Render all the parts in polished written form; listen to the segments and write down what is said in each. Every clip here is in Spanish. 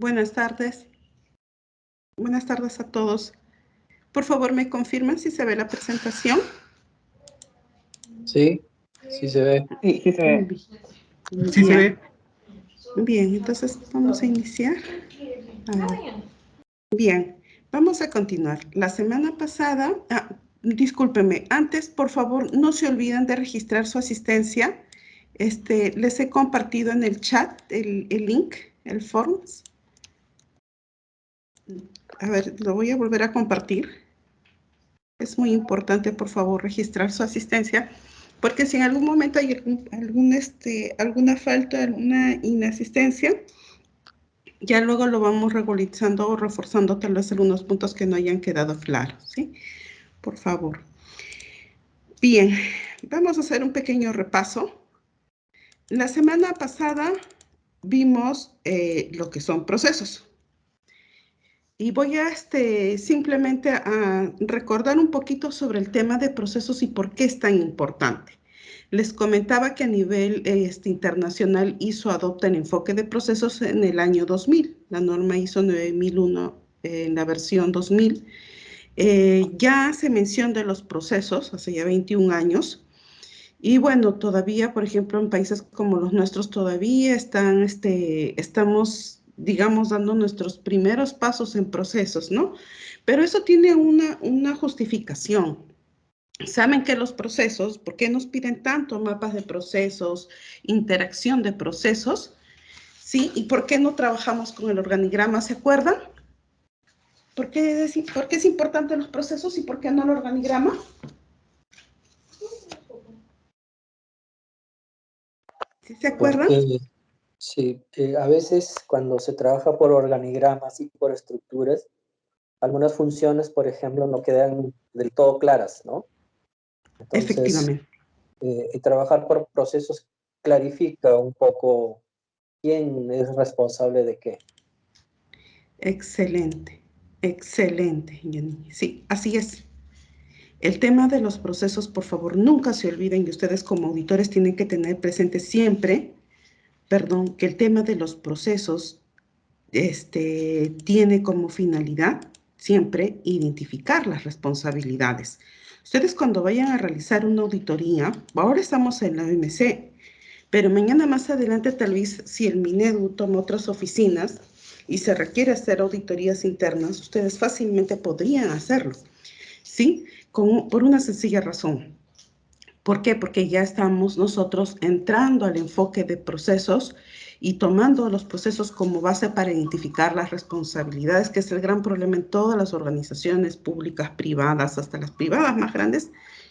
Buenas tardes. Buenas tardes a todos. Por favor, ¿me confirman si se ve la presentación? Sí, sí se ve. Sí, sí se ve. Bien. Sí se ve. Bien, entonces vamos a iniciar. Bien, vamos a continuar. La semana pasada, discúlpenme, antes, por favor, no se olviden de registrar su asistencia. Les he compartido en el chat el link, el forms. A ver, lo voy a volver a compartir. Es muy importante, por favor, registrar su asistencia, porque si en algún momento hay alguna falta, alguna inasistencia, ya luego lo vamos regularizando o reforzando tal vez algunos puntos que no hayan quedado claros, ¿sí? Por favor. Bien, vamos a hacer un pequeño repaso. La semana pasada vimos lo que son procesos. Y voy a simplemente a recordar un poquito sobre el tema de procesos y por qué es tan importante. Les comentaba que a nivel internacional ISO adopta el enfoque de procesos en el año 2000. La norma ISO 9001 en la versión 2000. Ya se menciona de los procesos hace ya 21 años. Y bueno, todavía, por ejemplo, en países como los nuestros todavía estamos, digamos, dando nuestros primeros pasos en procesos, ¿no? Pero eso tiene una justificación. Saben que los procesos, ¿por qué nos piden tanto mapas de procesos, interacción de procesos? ¿Sí? ¿Y por qué no trabajamos con el organigrama? ¿Se acuerdan? ¿Por qué es importante los procesos y por qué no el organigrama? ¿Sí se acuerdan? Porque sí, a veces cuando se trabaja por organigramas y por estructuras, algunas funciones, por ejemplo, no quedan del todo claras, ¿no? Entonces, Efectivamente. trabajar por procesos clarifica un poco quién es responsable de qué. Excelente, excelente, Yanni. Sí, así es. El tema de los procesos, por favor, nunca se olviden y ustedes como auditores tienen que tener presente siempre, que el tema de los procesos tiene como finalidad siempre identificar las responsabilidades. Ustedes cuando vayan a realizar una auditoría, ahora estamos en la OMC, pero mañana más adelante tal vez si el Minedu toma otras oficinas y se requiere hacer auditorías internas, ustedes fácilmente podrían hacerlo, ¿sí? Por una sencilla razón. ¿Por qué? Porque ya estamos nosotros entrando al enfoque de procesos y tomando los procesos como base para identificar las responsabilidades, que es el gran problema en todas las organizaciones públicas, privadas, hasta las privadas más grandes,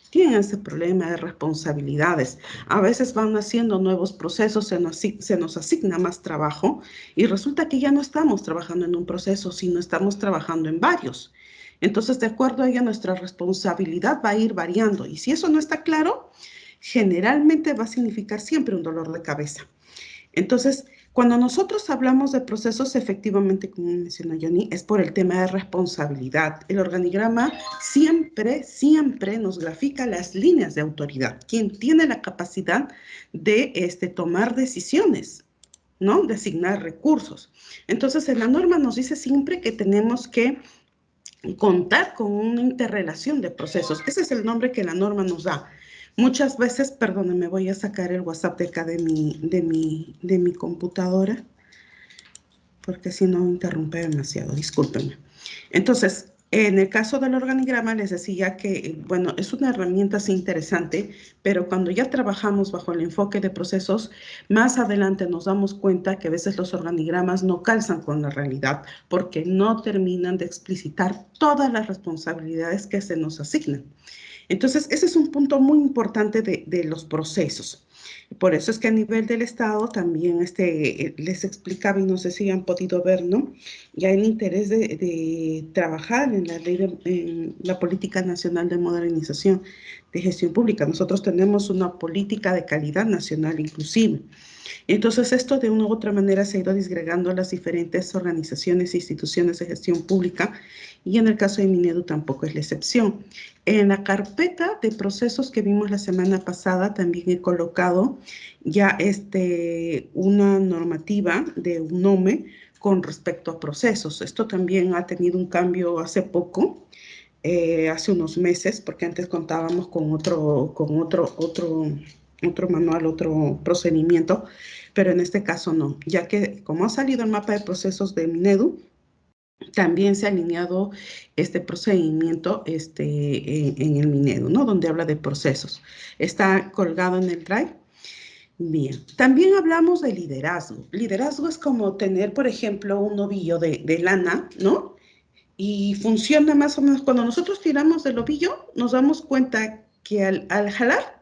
tienen ese problema de responsabilidades. A veces van haciendo nuevos procesos, se nos asigna más trabajo y resulta que ya no estamos trabajando en un proceso, sino estamos trabajando en varios. Entonces, de acuerdo a ella, nuestra responsabilidad va a ir variando. Y si eso no está claro, generalmente va a significar siempre un dolor de cabeza. Entonces, cuando nosotros hablamos de procesos, efectivamente, como mencionó Johnny, es por el tema de responsabilidad. El organigrama siempre, siempre nos grafica las líneas de autoridad. Quien tiene la capacidad de tomar decisiones, ¿no? De asignar recursos. Entonces, en la norma nos dice siempre que tenemos que contar con una interrelación de procesos. Ese es el nombre que la norma nos da. Muchas veces, perdónenme, voy a sacar el WhatsApp de acá de mi computadora, porque si no interrumpe demasiado, discúlpenme. Entonces, en el caso del organigrama les decía que, bueno, es una herramienta así interesante, pero cuando ya trabajamos bajo el enfoque de procesos, más adelante nos damos cuenta que a veces los organigramas no calzan con la realidad porque no terminan de explicitar todas las responsabilidades que se nos asignan. Entonces, ese es un punto muy importante de los procesos. Por eso es que a nivel del Estado también les explicaba, y no sé si han podido ver, ¿no? Ya el interés de trabajar en en la Política Nacional de Modernización de Gestión Pública. Nosotros tenemos una política de calidad nacional inclusive. Entonces, esto de una u otra manera se ha ido disgregando a las diferentes organizaciones e instituciones de gestión pública y en el caso de Minedu tampoco es la excepción. En la carpeta de procesos que vimos la semana pasada también he colocado ya una normativa de UNOME con respecto a procesos. Esto también ha tenido un cambio hace poco, hace unos meses, porque antes contábamos con otro manual, otro procedimiento, pero en este caso no, ya que como ha salido el mapa de procesos de Minedu, también se ha alineado este procedimiento en el Minedu, ¿no? Donde habla de procesos. Está colgado en el Drive. Bien, también hablamos de liderazgo. Liderazgo es como tener, por ejemplo, un ovillo de lana, ¿no? Y funciona más o menos, cuando nosotros tiramos del ovillo, nos damos cuenta que al jalar,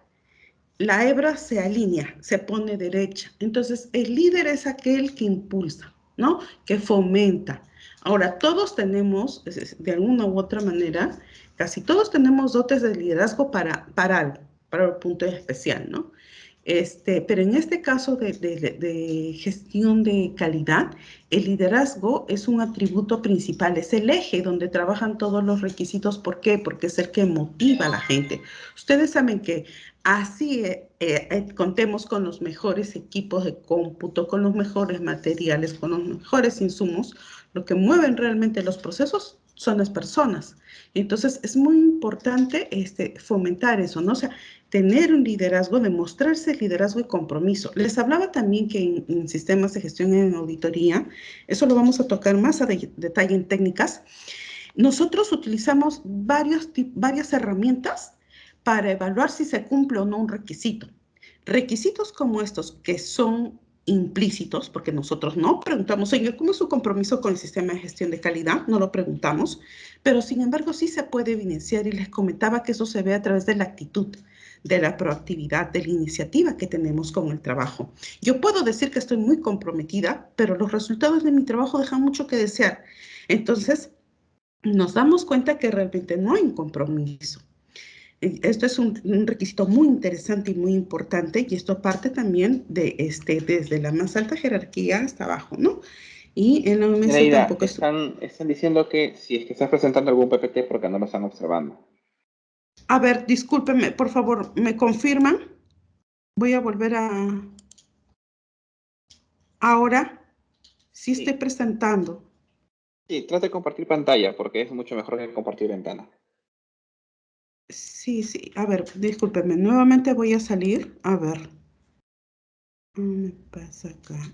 la hebra se alinea, se pone derecha. Entonces, el líder es aquel que impulsa, ¿no? Que fomenta. Ahora, todos tenemos, de alguna u otra manera, casi todos tenemos dotes de liderazgo para algo, para el punto especial, ¿no? Pero en este caso de gestión de calidad, el liderazgo es un atributo principal, es el eje donde trabajan todos los requisitos. ¿Por qué? Porque es el que motiva a la gente. Ustedes saben que así contemos con los mejores equipos de cómputo, con los mejores materiales, con los mejores insumos, lo que mueven realmente los procesos son las personas. Entonces, es muy importante fomentar eso, ¿no? O sea, tener un liderazgo, demostrarse liderazgo y compromiso. Les hablaba también que en sistemas de gestión en auditoría, eso lo vamos a tocar más a detalle en técnicas, nosotros utilizamos varias herramientas para evaluar si se cumple o no un requisito. Requisitos como estos, que son implícitos, porque nosotros no preguntamos, señor, ¿cómo es su compromiso con el sistema de gestión de calidad? No lo preguntamos, pero sin embargo sí se puede evidenciar, y les comentaba que eso se ve a través de la actitud, de la proactividad, de la iniciativa que tenemos con el trabajo. Yo puedo decir que estoy muy comprometida, pero los resultados de mi trabajo dejan mucho que desear. Entonces, nos damos cuenta que realmente no hay un compromiso. Esto es un requisito muy interesante y muy importante, y esto parte también desde la más alta jerarquía hasta abajo, ¿no? Y en la OMS Nereida, tampoco es... están diciendo que si es que estás presentando algún PPT porque no lo están observando. A ver, discúlpenme, por favor, ¿me confirman? Voy a volver a... Ahora sí estoy Sí, presentando. sí, trate de compartir pantalla porque es mucho mejor que compartir ventana. Sí, sí, a ver, discúlpenme, nuevamente voy a salir. A ver, ¿qué me pasa acá?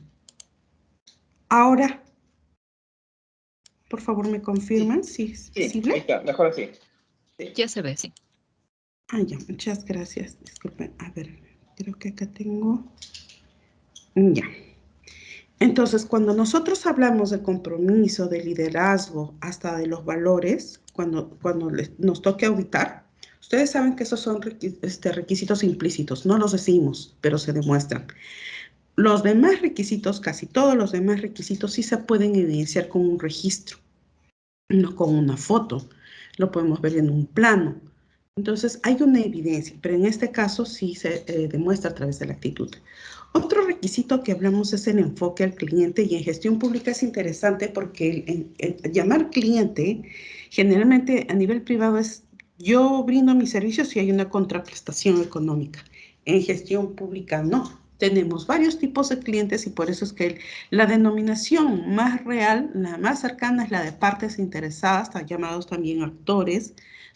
Ahora, por favor, ¿me Sí, confirman si es sí, ahí visible? está, mejor así. Sí. Ya se ve, sí. Ah, ya, muchas gracias. Disculpen, a ver, creo que acá tengo... Ya. Entonces, cuando nosotros hablamos de compromiso, de liderazgo, hasta de los valores, cuando nos toque auditar, ustedes saben que esos son requisitos implícitos, no los decimos, pero se demuestran. Los demás requisitos, casi todos los demás requisitos, sí se pueden evidenciar con un registro, no con una foto. Lo podemos ver en un plano. Entonces, hay una evidencia, pero en este caso sí se demuestra a través de la actitud. Otro requisito que hablamos es el enfoque al cliente, y en gestión pública es interesante porque el llamar cliente generalmente a nivel privado es: yo brindo mis servicios y hay una contraprestación económica. En gestión pública no. Tenemos varios tipos de clientes, y por eso es que la denominación más real, la más cercana, es la de partes interesadas, llamados también actores,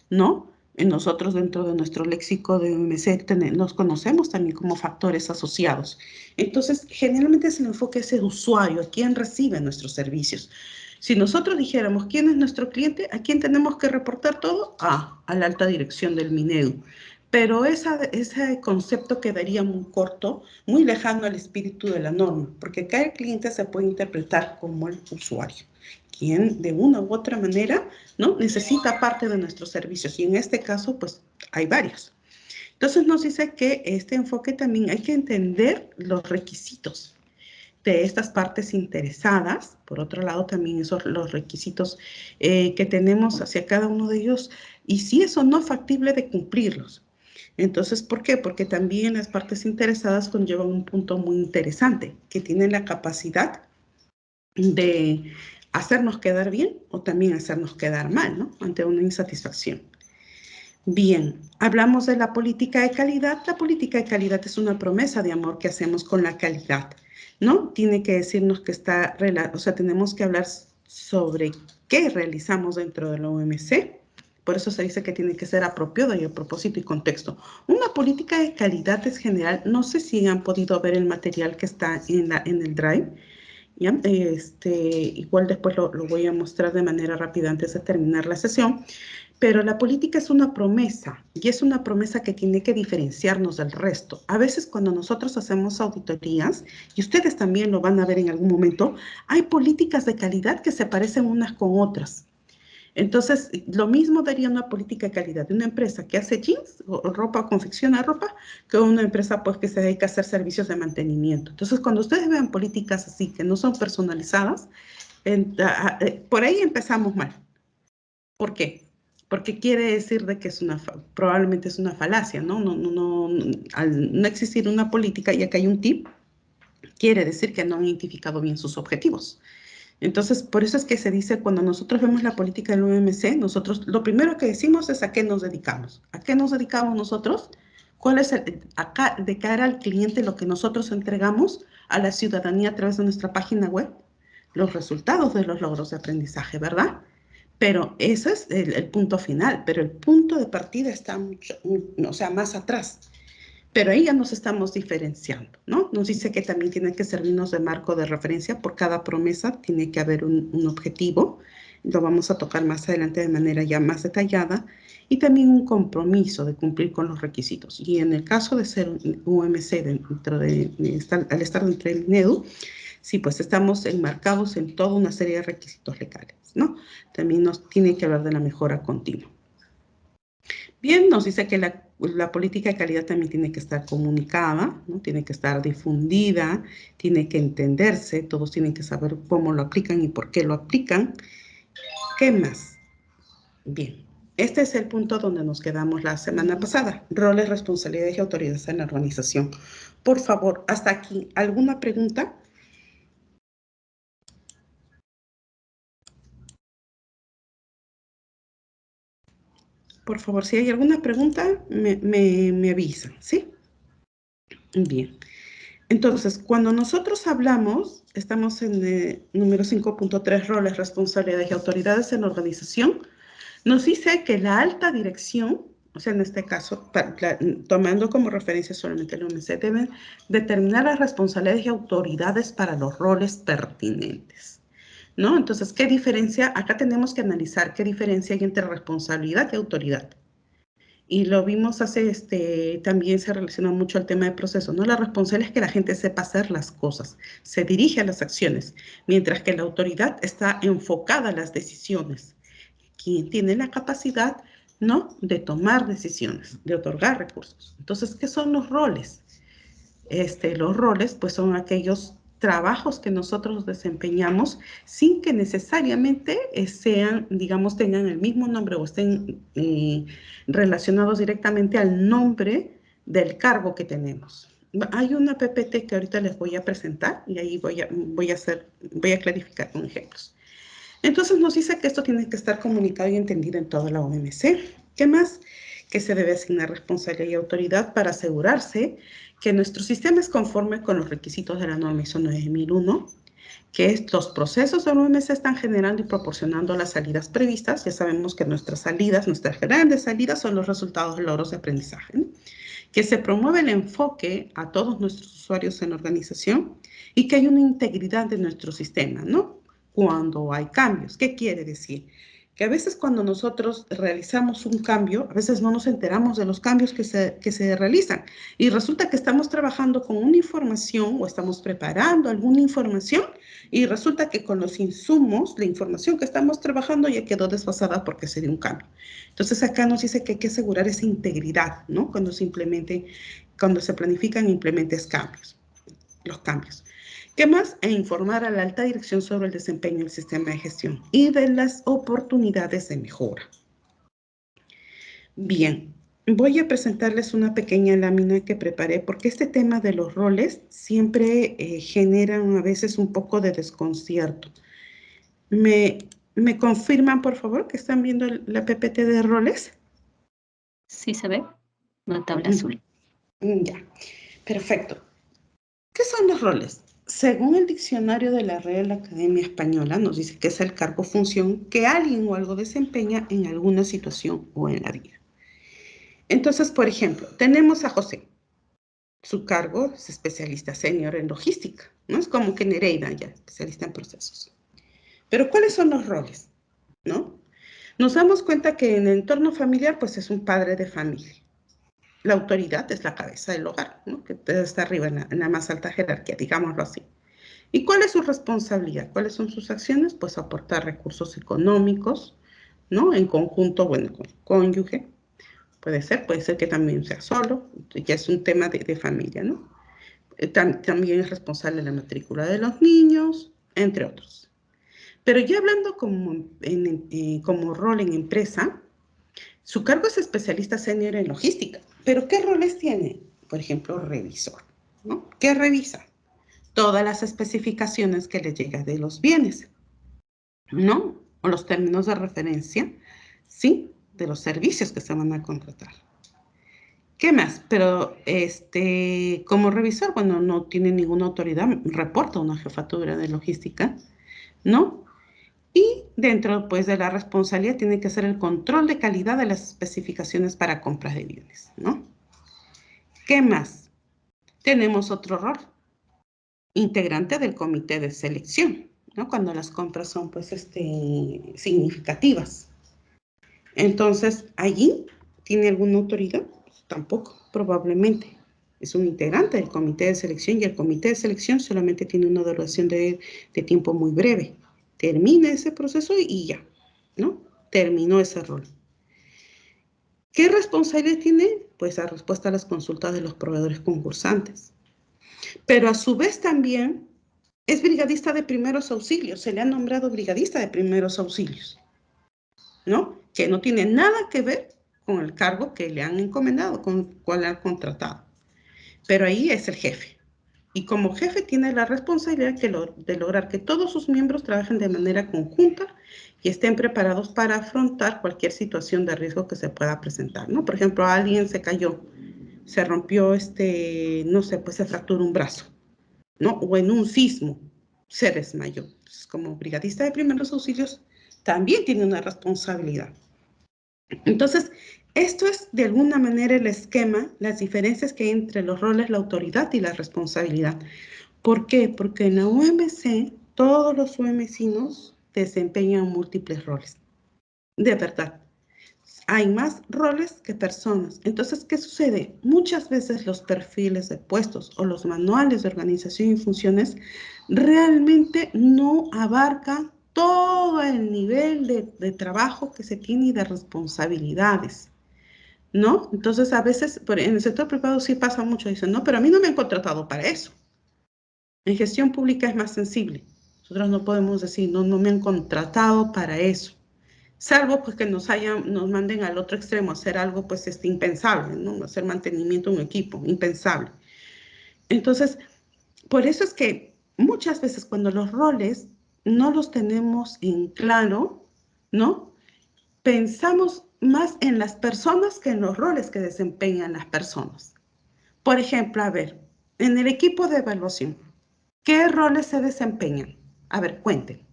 ¿no? Nosotros, dentro de nuestro léxico de OMC, nos conocemos también como factores asociados. Entonces, generalmente es el enfoque ese de usuario, a quién recibe nuestros servicios. Si nosotros dijéramos quién es nuestro cliente, ¿a quién tenemos que reportar todo? A la alta dirección del Minedu. Pero ese concepto quedaría muy corto, muy lejano al espíritu de la norma, porque cada cliente se puede interpretar como el usuario, quien de una u otra manera, ¿no?, necesita parte de nuestros servicios, y en este caso pues hay varios. Entonces nos dice que este enfoque también hay que entender los requisitos de estas partes interesadas. Por otro lado, también los requisitos que tenemos hacia cada uno de ellos, y si es o no factible de cumplirlos. Entonces, ¿por qué? Porque también las partes interesadas conllevan un punto muy interesante, que tienen la capacidad de hacernos quedar bien o también hacernos quedar mal, ¿no?, ante una insatisfacción. Bien, hablamos de la política de calidad. La política de calidad es una promesa de amor que hacemos con la calidad, ¿no? Tiene que decirnos que está, o sea, tenemos que hablar sobre qué realizamos dentro de la OMC. Por eso se dice que tiene que ser apropiado y a propósito y contexto. Una política de calidad es general. No sé si han podido ver el material que está en el Drive. ¿Ya? Igual después lo voy a mostrar de manera rápida antes de terminar la sesión. Pero la política es una promesa y es una promesa que tiene que diferenciarnos del resto. A veces cuando nosotros hacemos auditorías, y ustedes también lo van a ver en algún momento, hay políticas de calidad que se parecen unas con otras. Entonces, lo mismo daría una política de calidad de una empresa que hace jeans o ropa o confecciona ropa que una empresa pues, que se dedica a hacer servicios de mantenimiento. Entonces, cuando ustedes vean políticas así que no son personalizadas, por ahí empezamos mal. ¿Por qué? Porque quiere decir de que probablemente es una falacia, ¿no? Al no existir una política, y acá hay un tip, quiere decir que no han identificado bien sus objetivos. Entonces, por eso es que se dice, cuando nosotros vemos la política del UMC, nosotros lo primero que decimos es a qué nos dedicamos. ¿A qué nos dedicamos nosotros? ¿Cuál es acá, de cara al cliente, lo que nosotros entregamos a la ciudadanía a través de nuestra página web? Los resultados de los logros de aprendizaje, ¿verdad? Pero ese es el punto final, pero el punto de partida está o sea, más atrás. Pero ahí ya nos estamos diferenciando, ¿no? Nos dice que también tiene que servirnos de marco de referencia. Por cada promesa tiene que haber un objetivo. Lo vamos a tocar más adelante de manera ya más detallada. Y también un compromiso de cumplir con los requisitos. Y en el caso de ser un UMC al estar dentro del INEDU, sí, pues estamos enmarcados en toda una serie de requisitos legales, ¿no? También nos tiene que hablar de la mejora continua. Bien, nos dice que la política de calidad también tiene que estar comunicada, ¿no? Tiene que estar difundida, tiene que entenderse, todos tienen que saber cómo lo aplican y por qué lo aplican. ¿Qué más? Bien, este es el punto donde nos quedamos la semana pasada. Roles, responsabilidades y autoridades en la organización. Por favor, hasta aquí, ¿alguna pregunta? Por favor, si hay alguna pregunta, me avisan, ¿sí? Bien. Entonces, cuando nosotros hablamos, estamos en el número 5.3, roles, responsabilidades y autoridades en la organización, nos dice que la alta dirección, o sea, en este caso, tomando como referencia solamente el OMC, deben determinar las responsabilidades y autoridades para los roles pertinentes, ¿no? Entonces, ¿qué diferencia? Acá tenemos que analizar qué diferencia hay entre responsabilidad y autoridad. Y lo vimos también se relaciona mucho al tema de proceso, ¿no? La responsable es que la gente sepa hacer las cosas, se dirige a las acciones, mientras que la autoridad está enfocada a las decisiones. Quien tiene la capacidad, ¿no? De tomar decisiones, de otorgar recursos. Entonces, ¿qué son los roles? Los roles, pues son aquellos trabajos que nosotros desempeñamos sin que necesariamente sean, digamos, tengan el mismo nombre o estén relacionados directamente al nombre del cargo que tenemos. Hay una PPT que ahorita les voy a presentar y ahí voy a clarificar con ejemplos. Entonces nos dice que esto tiene que estar comunicado y entendido en toda la OMC. ¿Qué más? Que se debe asignar responsabilidad y autoridad para asegurarse que nuestro sistema es conforme con los requisitos de la norma ISO 9001, que los procesos de la OMC están generando y proporcionando las salidas previstas. Ya sabemos que nuestras grandes salidas son los resultados de logros de aprendizaje, ¿no? Que se promueve el enfoque a todos nuestros usuarios en la organización y que hay una integridad de nuestro sistema, ¿no? Cuando hay cambios. ¿Qué quiere decir? Que a veces cuando nosotros realizamos un cambio, a veces no nos enteramos de los cambios que se realizan y resulta que estamos trabajando con una información o estamos preparando alguna información y resulta que con los insumos, la información que estamos trabajando ya quedó desfasada porque se dio un cambio. Entonces acá nos dice que hay que asegurar esa integridad, ¿no? Cuando se planifican e implementen los cambios. ¿Qué más? E informar a la alta dirección sobre el desempeño del sistema de gestión y de las oportunidades de mejora. Bien, voy a presentarles una pequeña lámina que preparé porque este tema de los roles siempre genera a veces un poco de desconcierto. ¿Me confirman, por favor, que están viendo la PPT de roles? Sí se ve, la tabla azul. Ya, perfecto. ¿Qué son los roles? Según el diccionario de la Real Academia Española, nos dice que es el cargo o función que alguien o algo desempeña en alguna situación o en la vida. Entonces, por ejemplo, tenemos a José. Su cargo es especialista senior en logística, ¿no? Es como que Nereida ya, especialista en procesos. Pero ¿cuáles son los roles? ¿No? Nos damos cuenta que en el entorno familiar, pues es un padre de familia. La autoridad es la cabeza del hogar, ¿no? Que está arriba en la más alta jerarquía, digámoslo así. ¿Y cuál es su responsabilidad? ¿Cuáles son sus acciones? Pues aportar recursos económicos, ¿no? En conjunto, bueno, con cónyuge. Puede ser que también sea solo, ya es un tema de familia, ¿no? También es responsable de la matrícula de los niños, entre otros. Pero ya hablando como rol en empresa, su cargo es especialista senior en logística. ¿Pero qué roles tiene? Por ejemplo, revisor, ¿no? ¿Qué revisa? Todas las especificaciones que le llegan de los bienes, ¿no? O los términos de referencia, ¿sí? De los servicios que se van a contratar. ¿Qué más? Pero como revisor, bueno, no tiene ninguna autoridad, reporta una jefatura de logística, ¿no? Y dentro, pues, de la responsabilidad tiene que ser el control de calidad de las especificaciones para compras de bienes, ¿no? ¿Qué más? Tenemos otro rol, integrante del comité de selección, ¿no? Cuando las compras son, pues, significativas. Entonces, ¿allí tiene alguna autoridad? Pues, tampoco, probablemente. Es un integrante del comité de selección y el comité de selección solamente tiene una duración de tiempo muy breve. Termina ese proceso y ya, ¿no? Terminó ese rol. ¿Qué responsabilidad tiene? Pues la respuesta a las consultas de los proveedores concursantes. Pero a su vez también es brigadista de primeros auxilios. Se le ha nombrado brigadista de primeros auxilios, ¿no? Que no tiene nada que ver con el cargo que le han encomendado, con el cual le han contratado. Pero ahí es el jefe. Y como jefe tiene la responsabilidad de lograr que todos sus miembros trabajen de manera conjunta y estén preparados para afrontar cualquier situación de riesgo que se pueda presentar, ¿no? Por ejemplo, alguien se cayó, se rompió, no sé, pues se fracturó un brazo, ¿no? O en un sismo se desmayó. Entonces, como brigadista de primeros auxilios, también tiene una responsabilidad. Entonces, esto es de alguna manera el esquema, las diferencias que hay entre los roles, la autoridad y la responsabilidad. ¿Por qué? Porque en la UMC todos los UMCinos desempeñan múltiples roles. De verdad, hay más roles que personas. Entonces, ¿qué sucede? Muchas veces los perfiles de puestos o los manuales de organización y funciones realmente no abarcan todo el nivel de trabajo que se tiene y de responsabilidades, ¿no? Entonces, a veces, en el sector privado sí pasa mucho, dicen, no, pero a mí no me han contratado para eso. En gestión pública es más sensible. Nosotros no podemos decir, no me han contratado para eso. Salvo pues que nos manden al otro extremo a hacer algo pues impensable, ¿no? Hacer mantenimiento de un equipo, impensable. Entonces, por eso es que muchas veces cuando los roles no los tenemos en claro, ¿no? Pensamos más en las personas que en los roles que desempeñan las personas. Por ejemplo, a ver, en el equipo de evaluación, ¿qué roles se desempeñan? A ver, cuenten.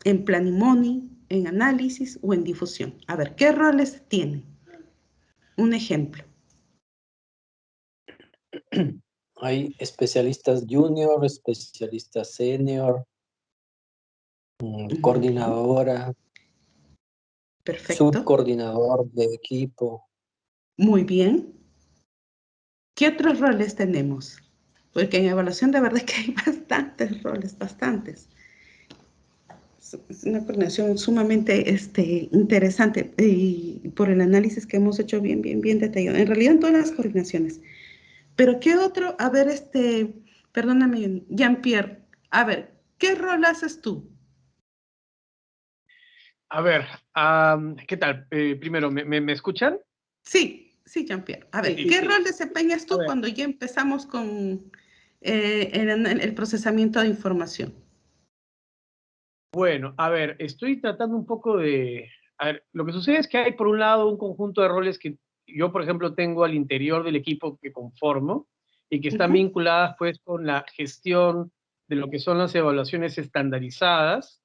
En Planimoni, en análisis o en difusión. A ver, ¿qué roles tienen? Un ejemplo. Hay especialistas junior, especialistas senior, coordinadora, Perfecto. subcoordinador de equipo. Muy bien. ¿Qué otros roles tenemos? Porque en evaluación de verdad que hay bastantes roles, bastantes. Es una coordinación sumamente interesante y por el análisis que hemos hecho bien detallado. En realidad en todas las coordinaciones. Pero ¿qué otro? A ver, perdóname, Jean-Pierre. A ver, ¿qué rol haces tú? A ver, ¿qué tal? Primero, ¿me escuchan? Sí, Jean-Pierre. A ver, Sí, ¿qué sí. rol desempeñas tú cuando ya empezamos con el procesamiento de información? Bueno, a ver, estoy tratando un poco de... A ver, lo que sucede es que hay, por un lado, un conjunto de roles que yo, por ejemplo, tengo al interior del equipo que conformo y que están vinculadas, pues, con la gestión de lo que son las evaluaciones estandarizadas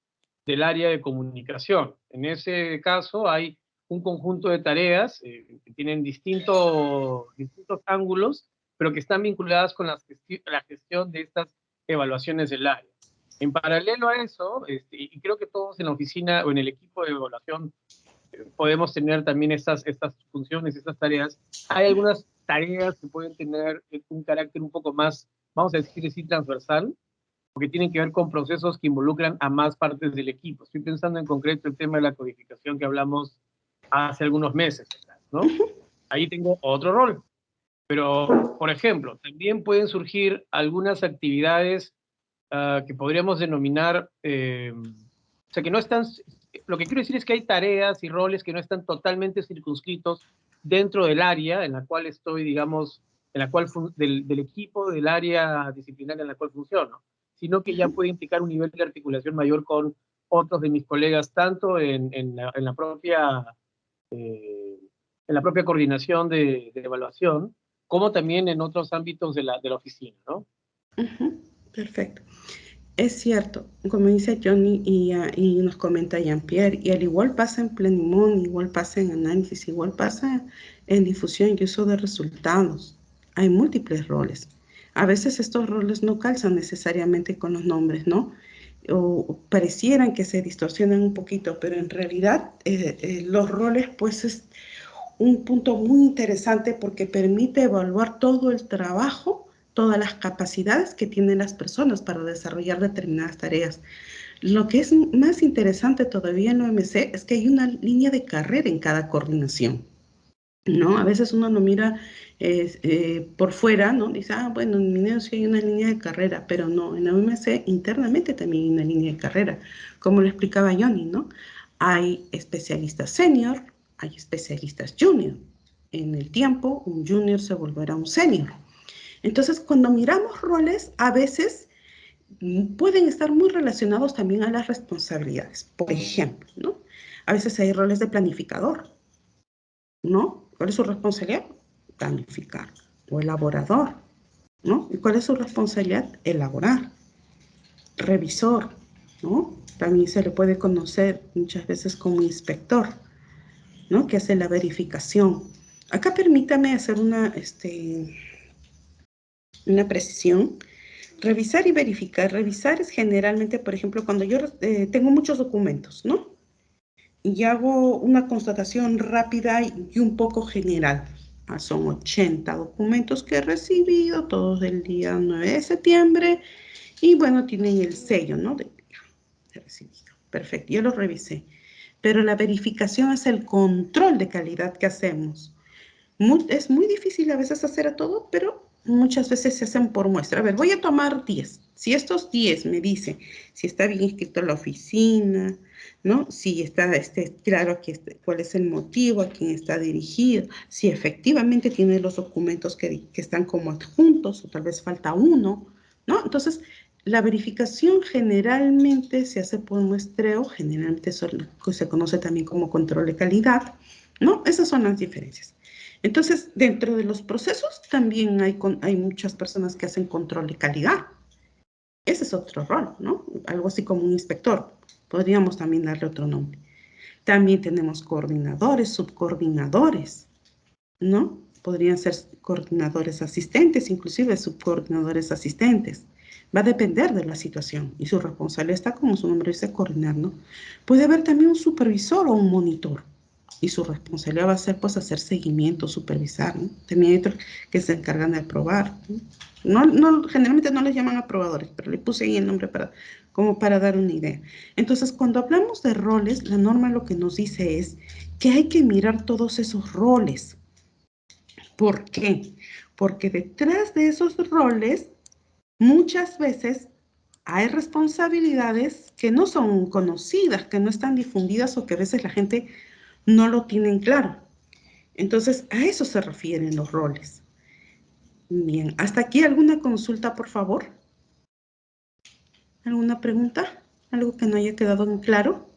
del área de comunicación. En ese caso, hay un conjunto de tareas que tienen distintos ángulos, pero que están vinculadas con la gestión de estas evaluaciones del área. En paralelo a eso, y creo que todos en la oficina o en el equipo de evaluación podemos tener también estas funciones, estas tareas. Hay algunas tareas que pueden tener un carácter un poco más, vamos a decir así, transversal, porque tienen que ver con procesos que involucran a más partes del equipo. Estoy pensando en concreto el tema de la codificación que hablamos hace algunos meses, ¿no? Ahí tengo otro rol. Pero, por ejemplo, también pueden surgir algunas actividades que podríamos denominar, o sea, que no están, lo que quiero decir es que hay tareas y roles que no están totalmente circunscritos dentro del área en la cual estoy, digamos, en la cual del equipo, del área disciplinaria en la cual funciono, sino que ya puede implicar un nivel de articulación mayor con otros de mis colegas, tanto en la propia coordinación de evaluación, como también en otros ámbitos de la oficina, ¿no? Perfecto. Es cierto, como dice Johnny y nos comenta Jean-Pierre, y al igual pasa en Plenimón, igual pasa en análisis, igual pasa en difusión y uso de resultados. Hay múltiples roles. A veces estos roles no calzan necesariamente con los nombres, ¿no? O parecieran que se distorsionan un poquito, pero en realidad los roles pues es un punto muy interesante porque permite evaluar todo el trabajo, todas las capacidades que tienen las personas para desarrollar determinadas tareas. Lo que es más interesante todavía en OMC es que hay una línea de carrera en cada coordinación, ¿no? A veces uno lo mira por fuera, ¿no? Dice, bueno, en Minero sí hay una línea de carrera, pero no, en la OMC internamente también hay una línea de carrera, como lo explicaba Johnny, ¿no? Hay especialistas senior, hay especialistas junior. En el tiempo, un junior se volverá un senior. Entonces, cuando miramos roles, a veces pueden estar muy relacionados también a las responsabilidades. Por ejemplo, ¿no? A veces hay roles de planificador, ¿no? ¿Cuál es su responsabilidad? Planificar. O elaborador, ¿no? ¿Y cuál es su responsabilidad? Elaborar. Revisor, ¿no? También se le puede conocer muchas veces como inspector, ¿no? Que hace la verificación. Acá permítame hacer una precisión. Revisar y verificar. Revisar es generalmente, por ejemplo, cuando yo tengo muchos documentos, ¿no? Y hago una constatación rápida y un poco general. Son 80 documentos que he recibido, todos del día 9 de septiembre, y bueno, tienen el sello, ¿no? De recibido. Perfecto, yo los revisé. Pero la verificación es el control de calidad que hacemos. Es muy difícil a veces hacer a todo, pero muchas veces se hacen por muestra. A ver, voy a tomar 10. Si estos 10 me dicen si está bien escrito en la oficina, ¿no? Si está claro aquí cuál es el motivo, a quién está dirigido, si efectivamente tiene los documentos que están como adjuntos o tal vez falta uno, ¿no? Entonces, la verificación generalmente se hace por muestreo, generalmente se conoce también como control de calidad, ¿no? Esas son las diferencias. Entonces, dentro de los procesos también hay muchas personas que hacen control de calidad. Ese es otro rol, ¿no? Algo así como un inspector. Podríamos también darle otro nombre. También tenemos coordinadores, subcoordinadores, ¿no? Podrían ser coordinadores asistentes, inclusive subcoordinadores asistentes. Va a depender de la situación y su responsabilidad está, como su nombre dice, coordinar, ¿no? Puede haber también un supervisor o un monitor y su responsabilidad va a ser, pues, hacer seguimiento, supervisar, ¿no? También hay otros que se encargan de aprobar, ¿no? Generalmente no les llaman aprobadores, pero le puse ahí el nombre como para dar una idea. Entonces, cuando hablamos de roles, la norma lo que nos dice es que hay que mirar todos esos roles. ¿Por qué? Porque detrás de esos roles muchas veces hay responsabilidades que no son conocidas, que no están difundidas o que a veces la gente no lo tiene claro. Entonces, a eso se refieren los roles. Bien, ¿hasta aquí alguna consulta, por favor? ¿Alguna pregunta? ¿Algo que no haya quedado muy claro?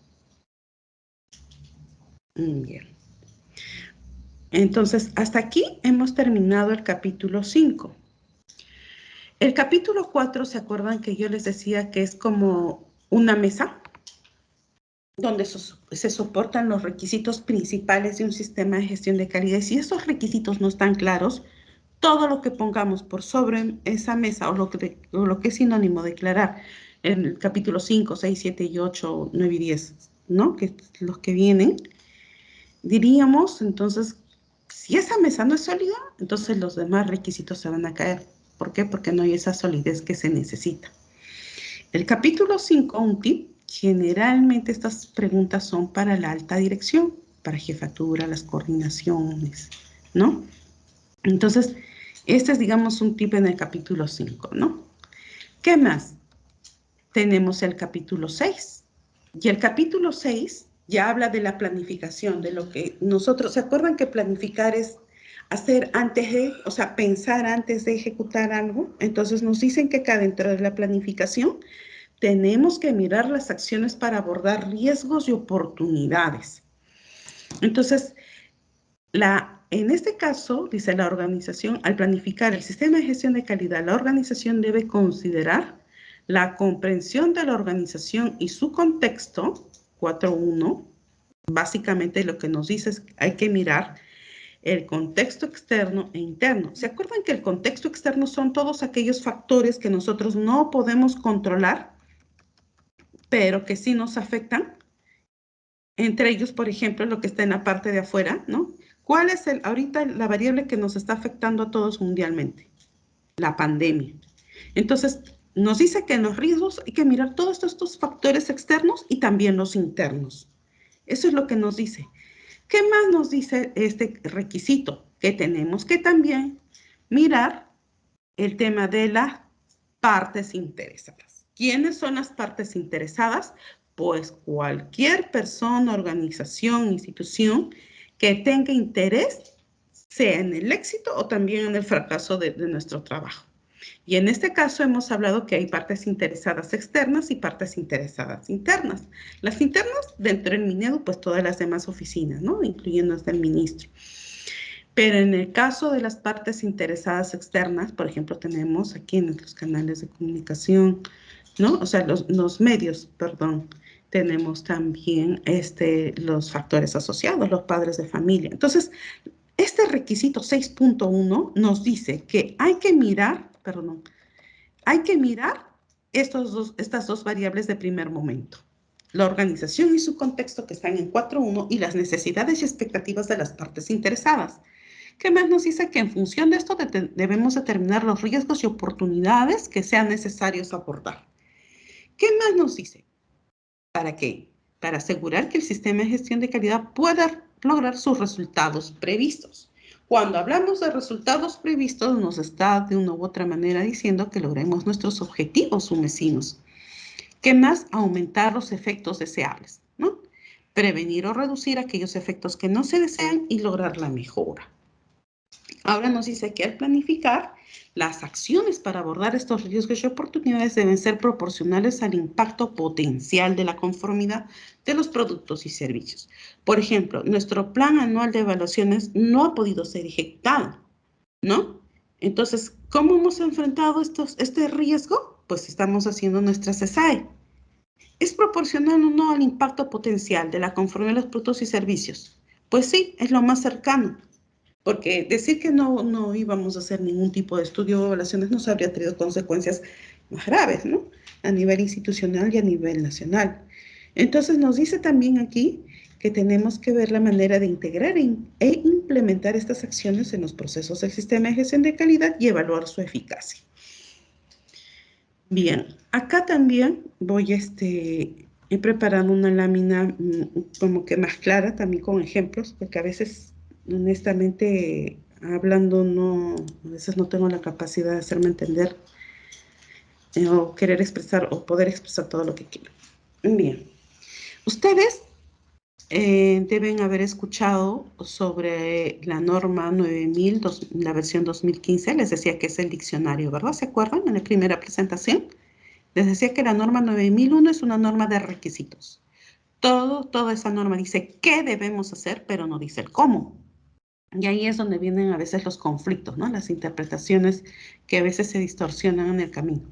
Bien. Entonces, hasta aquí hemos terminado el capítulo 5. El capítulo 4, ¿se acuerdan que yo les decía que es como una mesa donde se soportan los requisitos principales de un sistema de gestión de calidad? Y si esos requisitos no están claros, todo lo que pongamos por sobre esa mesa o lo que es sinónimo de declarar en el capítulo 5, 6, 7 y 8, 9 y 10, ¿no? Que los que vienen, diríamos, entonces, si esa mesa no es sólida, entonces los demás requisitos se van a caer. ¿Por qué? Porque no hay esa solidez que se necesita. El capítulo 5, un tip, generalmente estas preguntas son para la alta dirección, para jefatura, las coordinaciones, ¿no? Entonces, este es, digamos, un tip en el capítulo 5, ¿no? ¿Qué más? Tenemos el capítulo 6. Y el capítulo 6 ya habla de la planificación, de lo que nosotros, ¿se acuerdan que planificar es hacer antes de, o sea, pensar antes de ejecutar algo? Entonces nos dicen que acá dentro de la planificación tenemos que mirar las acciones para abordar riesgos y oportunidades. Entonces, en este caso, dice la organización, al planificar el sistema de gestión de calidad, la organización debe considerar la comprensión de la organización y su contexto, 4.1, básicamente lo que nos dice es que hay que mirar el contexto externo e interno. ¿Se acuerdan que el contexto externo son todos aquellos factores que nosotros no podemos controlar, pero que sí nos afectan? Entre ellos, por ejemplo, lo que está en la parte de afuera, ¿no? ¿Cuál es ahorita la variable que nos está afectando a todos mundialmente? La pandemia. Entonces, nos dice que en los riesgos hay que mirar todos estos factores externos y también los internos. Eso es lo que nos dice. ¿Qué más nos dice este requisito? Que tenemos que también mirar el tema de las partes interesadas. ¿Quiénes son las partes interesadas? Pues cualquier persona, organización, institución que tenga interés, sea en el éxito o también en el fracaso de nuestro trabajo. Y en este caso hemos hablado que hay partes interesadas externas y partes interesadas internas. Las internas, dentro del Minedu, pues todas las demás oficinas, ¿no? Incluyendo hasta el ministro. Pero en el caso de las partes interesadas externas, por ejemplo, tenemos aquí en los canales de comunicación, ¿no? O sea, los medios, perdón. Tenemos también los factores asociados, los padres de familia. Entonces, este requisito 6.1 nos dice que hay que mirar estas dos variables de primer momento. La organización y su contexto que están en 4.1 y las necesidades y expectativas de las partes interesadas. ¿Qué más nos dice? Que en función de esto debemos determinar los riesgos y oportunidades que sean necesarios abordar. ¿Qué más nos dice? ¿Para qué? Para asegurar que el sistema de gestión de calidad pueda lograr sus resultados previstos. Cuando hablamos de resultados previstos, nos está de una u otra manera diciendo que logremos nuestros objetivos sumesinos. ¿Qué más? Aumentar los efectos deseables, ¿no? Prevenir o reducir aquellos efectos que no se desean y lograr la mejora. Ahora nos dice que al planificar, las acciones para abordar estos riesgos y oportunidades deben ser proporcionales al impacto potencial de la conformidad de los productos y servicios. Por ejemplo, nuestro plan anual de evaluaciones no ha podido ser ejecutado, ¿no? Entonces, ¿cómo hemos enfrentado este riesgo? Pues estamos haciendo nuestra CSAE. ¿Es proporcional o no al impacto potencial de la conformidad de los productos y servicios? Pues sí, es lo más cercano. Porque decir que no íbamos a hacer ningún tipo de estudio o evaluaciones nos habría traído consecuencias más graves, ¿no? A nivel institucional y a nivel nacional. Entonces nos dice también aquí que tenemos que ver la manera de integrar e implementar estas acciones en los procesos del sistema de gestión de calidad y evaluar su eficacia. Bien, acá también voy he preparado una lámina como que más clara, también con ejemplos, porque a veces honestamente, hablando, a veces no tengo la capacidad de hacerme entender o querer expresar o poder expresar todo lo que quiero. Bien, ustedes deben haber escuchado sobre la norma 9000, la versión 2015, les decía que es el diccionario, ¿verdad? ¿Se acuerdan en la primera presentación? Les decía que la norma 9001 es una norma de requisitos. Toda esa norma dice qué debemos hacer, pero no dice el cómo. Y ahí es donde vienen a veces los conflictos, ¿no? Las interpretaciones que a veces se distorsionan en el camino.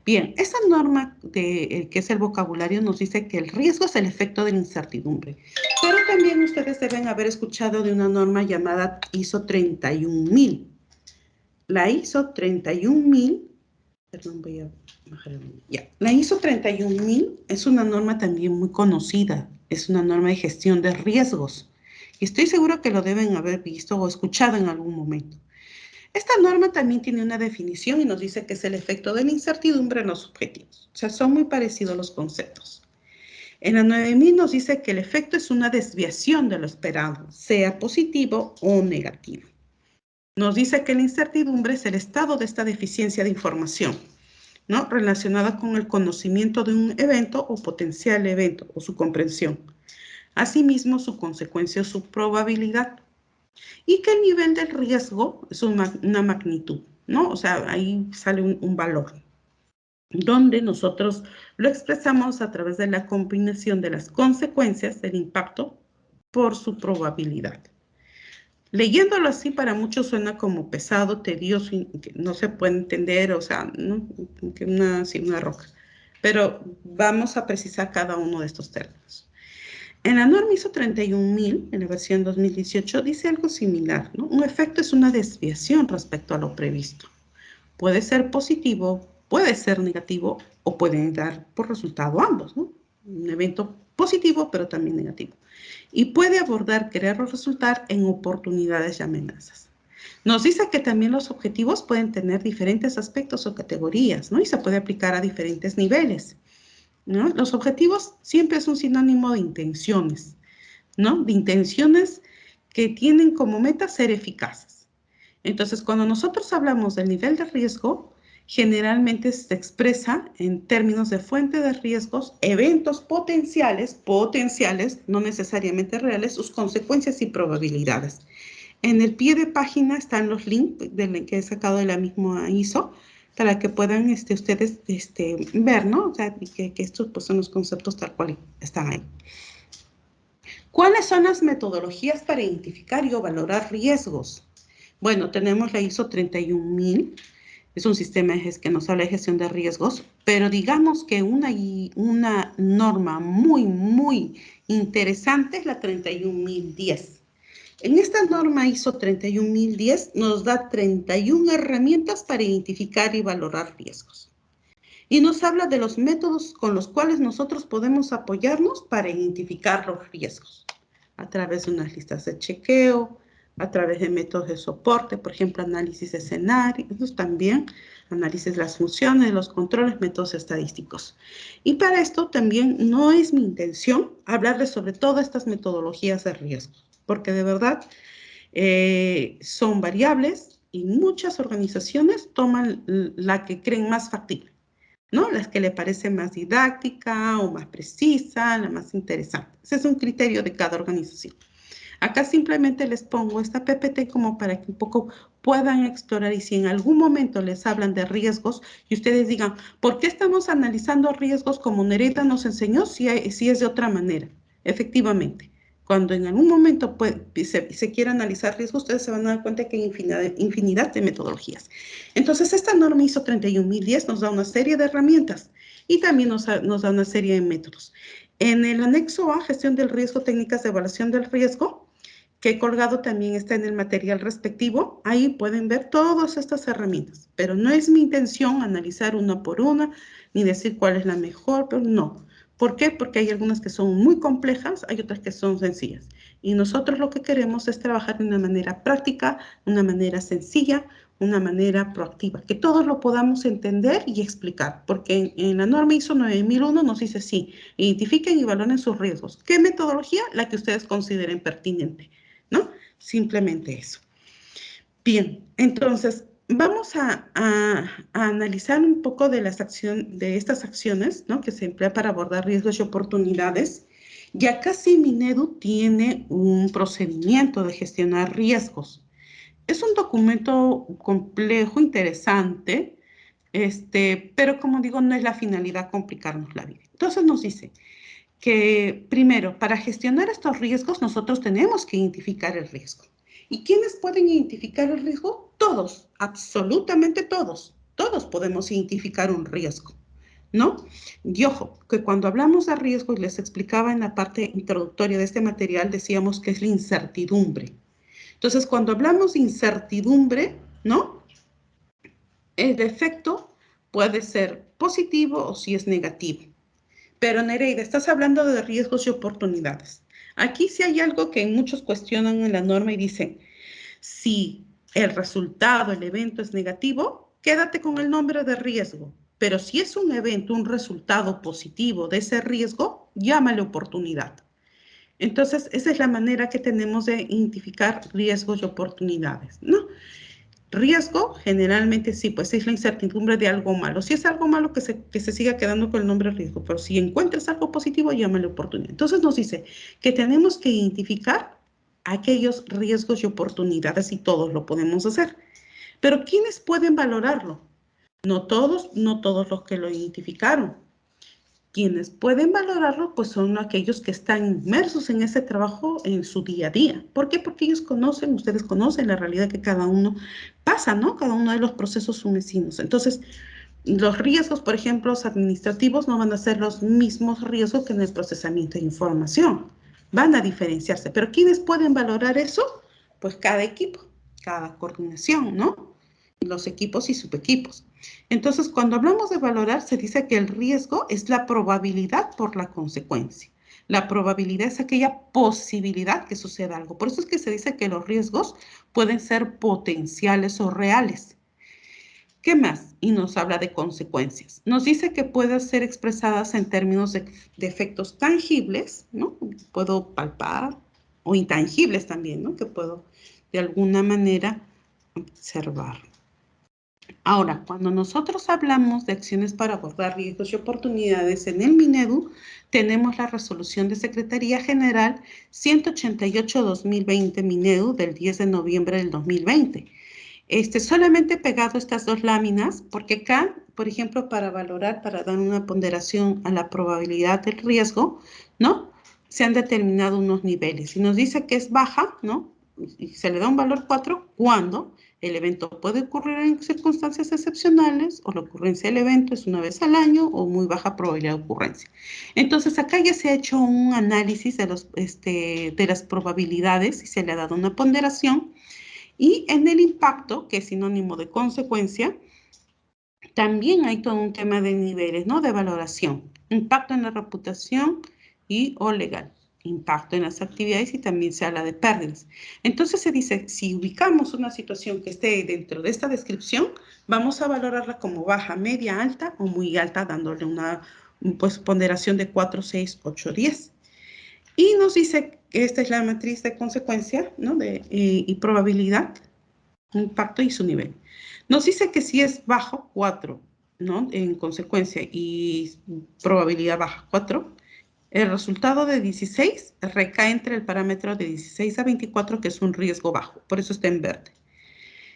Bien, esa norma que es el vocabulario nos dice que el riesgo es el efecto de la incertidumbre. Pero también ustedes deben haber escuchado de una norma llamada ISO 31000. La ISO 31000, perdón, voy a bajar el... Ya. La ISO 31000 es una norma también muy conocida. Es una norma de gestión de riesgos. Y estoy seguro que lo deben haber visto o escuchado en algún momento. Esta norma también tiene una definición y nos dice que es el efecto de la incertidumbre en los objetivos. O sea, son muy parecidos los conceptos. En la 9000 nos dice que el efecto es una desviación de lo esperado, sea positivo o negativo. Nos dice que la incertidumbre es el estado de esta deficiencia de información, ¿no? Relacionada con el conocimiento de un evento o potencial evento o su comprensión. Asimismo, su consecuencia o su probabilidad. Y que el nivel del riesgo es una magnitud, ¿no? O sea, ahí sale un valor, donde nosotros lo expresamos a través de la combinación de las consecuencias del impacto por su probabilidad. Leyéndolo así para muchos suena como pesado, tedioso, que no se puede entender, o sea, ¿no? Una roca. Pero vamos a precisar cada uno de estos términos. En la norma ISO 31000, en la versión 2018, dice algo similar, ¿no? Un efecto es una desviación respecto a lo previsto. Puede ser positivo, puede ser negativo o pueden dar por resultado ambos, ¿no? Un evento positivo, pero también negativo. Y puede abordar, querer o resultar en oportunidades y amenazas. Nos dice que también los objetivos pueden tener diferentes aspectos o categorías, ¿no? Y se puede aplicar a diferentes niveles, ¿no? Los objetivos siempre es un sinónimo de intenciones, ¿no? De intenciones que tienen como meta ser eficaces. Entonces, cuando nosotros hablamos del nivel de riesgo, generalmente se expresa en términos de fuente de riesgos, eventos potenciales, no necesariamente reales, sus consecuencias y probabilidades. En el pie de página están los links que he sacado de la misma ISO, para que puedan ustedes ver, ¿no? O sea, que estos pues, son los conceptos tal cual están ahí. ¿Cuáles son las metodologías para identificar y valorar riesgos? Bueno, tenemos la ISO 31000, es un sistema que nos habla de gestión de riesgos, pero digamos que una norma muy interesante es la 31010. En esta norma ISO 31010 nos da 31 herramientas para identificar y valorar riesgos. Y nos habla de los métodos con los cuales nosotros podemos apoyarnos para identificar los riesgos. A través de unas listas de chequeo, a través de métodos de soporte, por ejemplo, análisis de escenarios, también análisis de las funciones, los controles, métodos estadísticos. Y para esto también no es mi intención hablarles sobre todas estas metodologías de riesgo, porque de verdad son variables y muchas organizaciones toman la que creen más factible, ¿no? Las que le parece más didáctica o más precisa, la más interesante. Ese es un criterio de cada organización. Acá simplemente les pongo esta PPT como para que un poco puedan explorar y si en algún momento les hablan de riesgos y ustedes digan, ¿por qué estamos analizando riesgos como Nereta nos enseñó si es de otra manera? Efectivamente, cuando en algún momento se quiera analizar riesgos, ustedes se van a dar cuenta que hay infinidad de metodologías. Entonces, esta norma ISO 31010 nos da una serie de herramientas y también nos da una serie de métodos. En el anexo A, gestión del riesgo, técnicas de evaluación del riesgo, que he colgado también está en el material respectivo, ahí pueden ver todas estas herramientas, pero no es mi intención analizar una por una, ni decir cuál es la mejor, pero no. ¿Por qué? Porque hay algunas que son muy complejas, hay otras que son sencillas. Y nosotros lo que queremos es trabajar de una manera práctica, una manera sencilla, una manera proactiva, que todos lo podamos entender y explicar, porque en la norma ISO 9001 nos dice sí, identifiquen y valoren sus riesgos. ¿Qué metodología? La que ustedes consideren pertinente, ¿no? Simplemente eso. Bien, entonces vamos a analizar un poco de estas acciones, ¿no? Que se emplean para abordar riesgos y oportunidades. Y acá sí Minedu tiene un procedimiento de gestionar riesgos. Es un documento complejo, interesante, Pero como digo, no es la finalidad complicarnos la vida. Entonces nos dice que primero, para gestionar estos riesgos, nosotros tenemos que identificar el riesgo. ¿Y quiénes pueden identificar el riesgo? Todos, absolutamente todos. Todos podemos identificar un riesgo, ¿no? Y ojo, que cuando hablamos de riesgo, y les explicaba en la parte introductoria de este material, decíamos que es la incertidumbre. Entonces, cuando hablamos de incertidumbre, ¿no? El efecto puede ser positivo o si es negativo. Pero Nereida, estás hablando de riesgos y oportunidades. Aquí sí hay algo que muchos cuestionan en la norma y dicen, si el resultado, el evento es negativo, quédate con el nombre de riesgo. Pero si es un evento, un resultado positivo de ese riesgo, llámale oportunidad. Entonces, esa es la manera que tenemos de identificar riesgos y oportunidades, ¿no? Riesgo, generalmente sí, pues es la incertidumbre de algo malo. Si es algo malo, que se siga quedando con el nombre riesgo, pero si encuentras algo positivo, llámale oportunidad. Entonces nos dice que tenemos que identificar aquellos riesgos y oportunidades y todos lo podemos hacer. Pero ¿quiénes pueden valorarlo? No todos los que lo identificaron. Quienes pueden valorarlo, pues son aquellos que están inmersos en ese trabajo en su día a día. ¿Por qué? Porque ellos conocen, ustedes conocen la realidad que cada uno pasa, ¿no? Cada uno de los procesos son vecinos. Entonces, los riesgos, por ejemplo, los administrativos no van a ser los mismos riesgos que en el procesamiento de información. Van a diferenciarse. Pero ¿quiénes pueden valorar eso? Pues cada equipo, cada coordinación, ¿no? Los equipos y subequipos. Entonces, cuando hablamos de valorar, se dice que el riesgo es la probabilidad por la consecuencia. La probabilidad es aquella posibilidad que suceda algo. Por eso es que se dice que los riesgos pueden ser potenciales o reales. ¿Qué más? Y nos habla de consecuencias. Nos dice que pueden ser expresadas en términos de efectos tangibles, ¿no? Puedo palpar, o intangibles también, ¿no? Que puedo de alguna manera observar. Ahora, cuando nosotros hablamos de acciones para abordar riesgos y oportunidades en el Minedu, tenemos la resolución de Secretaría General 188-2020 Minedu del 10 de noviembre del 2020. Solamente pegado estas dos láminas, porque acá, por ejemplo, para valorar, para dar una ponderación a la probabilidad del riesgo, ¿no? Se han determinado unos niveles y nos dice que es baja, ¿no? Y se le da un valor 4 cuando el evento puede ocurrir en circunstancias excepcionales o la ocurrencia del evento es una vez al año o muy baja probabilidad de ocurrencia. Entonces, acá ya se ha hecho un análisis de las probabilidades y se le ha dado una ponderación. Y en el impacto, que es sinónimo de consecuencia, también hay todo un tema de niveles, ¿no? De valoración. Impacto en la reputación o legal. Impacto en las actividades y también se habla de pérdidas. Entonces se dice, si ubicamos una situación que esté dentro de esta descripción, vamos a valorarla como baja, media, alta o muy alta, dándole una ponderación de 4, 6, 8, 10. Y nos dice que esta es la matriz de consecuencia, ¿no? Y probabilidad, impacto y su nivel. Nos dice que si es bajo, 4, ¿no? En consecuencia y probabilidad baja, 4, el resultado de 16 recae entre el parámetro de 16 a 24, que es un riesgo bajo, por eso está en verde.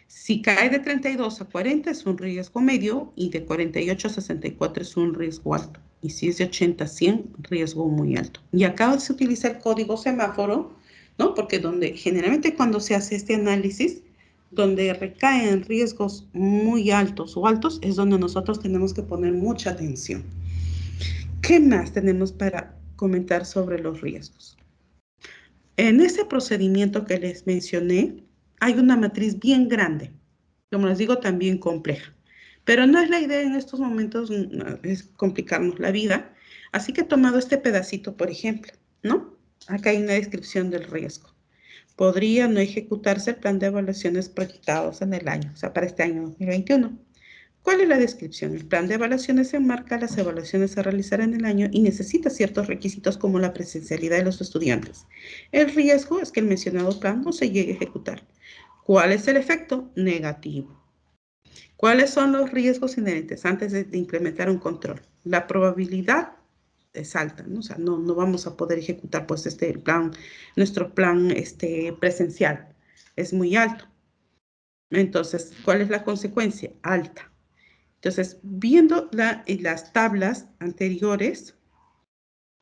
Si cae de 32 a 40 es un riesgo medio y de 48 a 64 es un riesgo alto. Y si es de 80 a 100, riesgo muy alto. Y acá se utiliza el código semáforo, ¿no? Porque generalmente cuando se hace este análisis, donde recaen riesgos muy altos o altos, es donde nosotros tenemos que poner mucha atención. ¿Qué más tenemos para comentar sobre los riesgos? En ese procedimiento que les mencioné, hay una matriz bien grande, como les digo, también compleja. Pero no es la idea en estos momentos, es complicarnos la vida. Así que he tomado este pedacito, por ejemplo, ¿no? Acá hay una descripción del riesgo. Podría no ejecutarse el plan de evaluaciones proyectados en el año, o sea, para este año 2021. ¿Cuál es la descripción? El plan de evaluaciones enmarca las evaluaciones a realizar en el año y necesita ciertos requisitos como la presencialidad de los estudiantes. El riesgo es que el mencionado plan no se llegue a ejecutar. ¿Cuál es el efecto? Negativo. ¿Cuáles son los riesgos inherentes antes de implementar un control? La probabilidad es alta, ¿no? O sea, no vamos a poder ejecutar pues nuestro plan presencial. Es muy alto. Entonces, ¿cuál es la consecuencia? Alta. Entonces, viendo las tablas anteriores,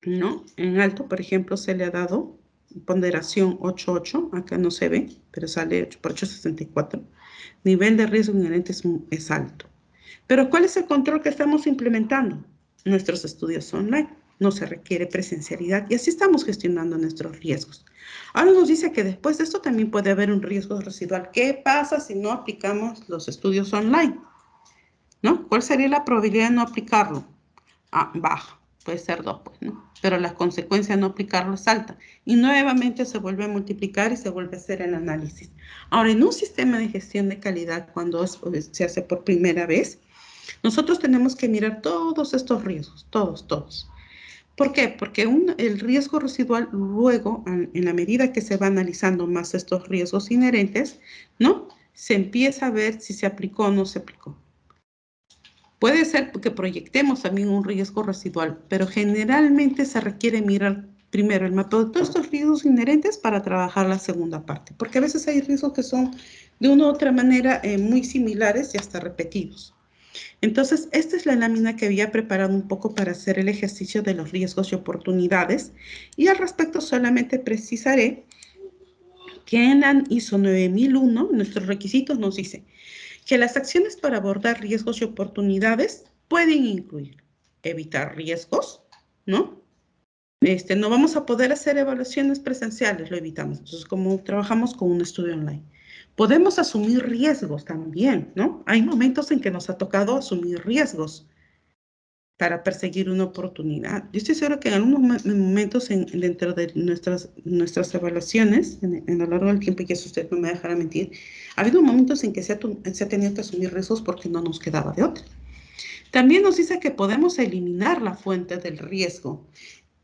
¿no? En alto, por ejemplo, se le ha dado ponderación 8.8, acá no se ve, pero sale 8 por 8, 64. Nivel de riesgo inherente es alto. Pero ¿cuál es el control que estamos implementando? Nuestros estudios online. No se requiere presencialidad y así estamos gestionando nuestros riesgos. Ahora nos dice que después de esto también puede haber un riesgo residual. ¿Qué pasa si no aplicamos los estudios online? ¿No? ¿Cuál sería la probabilidad de no aplicarlo? Baja, puede ser 2, pues, ¿no? Pero la consecuencia de no aplicarlo es alta. Y nuevamente se vuelve a multiplicar y se vuelve a hacer el análisis. Ahora, en un sistema de gestión de calidad, cuando se hace por primera vez, nosotros tenemos que mirar todos estos riesgos, todos. ¿Por qué? Porque el riesgo residual luego, en la medida que se va analizando más estos riesgos inherentes, ¿no? Se empieza a ver si se aplicó o no se aplicó. Puede ser que proyectemos también un riesgo residual, pero generalmente se requiere mirar primero el mapeo de todos estos riesgos inherentes para trabajar la segunda parte, porque a veces hay riesgos que son de una u otra manera muy similares y hasta repetidos. Entonces, esta es la lámina que había preparado un poco para hacer el ejercicio de los riesgos y oportunidades. Y al respecto solamente precisaré que en la ISO 9001, nuestros requisitos nos dice que las acciones para abordar riesgos y oportunidades pueden incluir evitar riesgos, ¿no? No vamos a poder hacer evaluaciones presenciales, lo evitamos. Entonces, como trabajamos con un estudio online. Podemos asumir riesgos también, ¿no? Hay momentos en que nos ha tocado asumir riesgos para perseguir una oportunidad. Yo estoy segura que en algunos momentos dentro de nuestras evaluaciones, en lo largo del tiempo, y que eso usted no me dejará mentir, ha habido momentos en que se ha tenido que asumir riesgos porque no nos quedaba de otra. También nos dice que podemos eliminar la fuente del riesgo.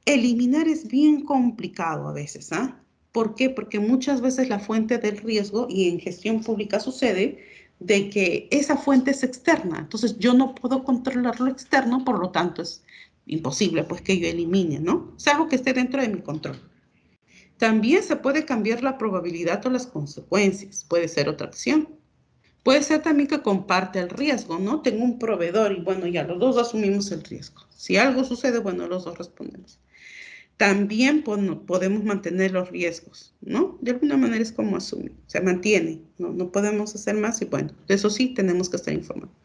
Eliminar es bien complicado a veces, ¿ah? ¿Por qué? Porque muchas veces la fuente del riesgo, y en gestión pública sucede, de que esa fuente es externa. Entonces yo no puedo controlar lo externo, por lo tanto es imposible pues que yo elimine, ¿no? Es algo que esté dentro de mi control. También se puede cambiar la probabilidad o las consecuencias. Puede ser otra acción. Puede ser también que comparte el riesgo, ¿no? Tengo un proveedor y bueno, ya los dos asumimos el riesgo. Si algo sucede, bueno, los dos respondemos. También podemos mantener los riesgos, ¿no? De alguna manera es como asumir, se mantiene, no podemos hacer más y bueno, de eso sí tenemos que estar informados.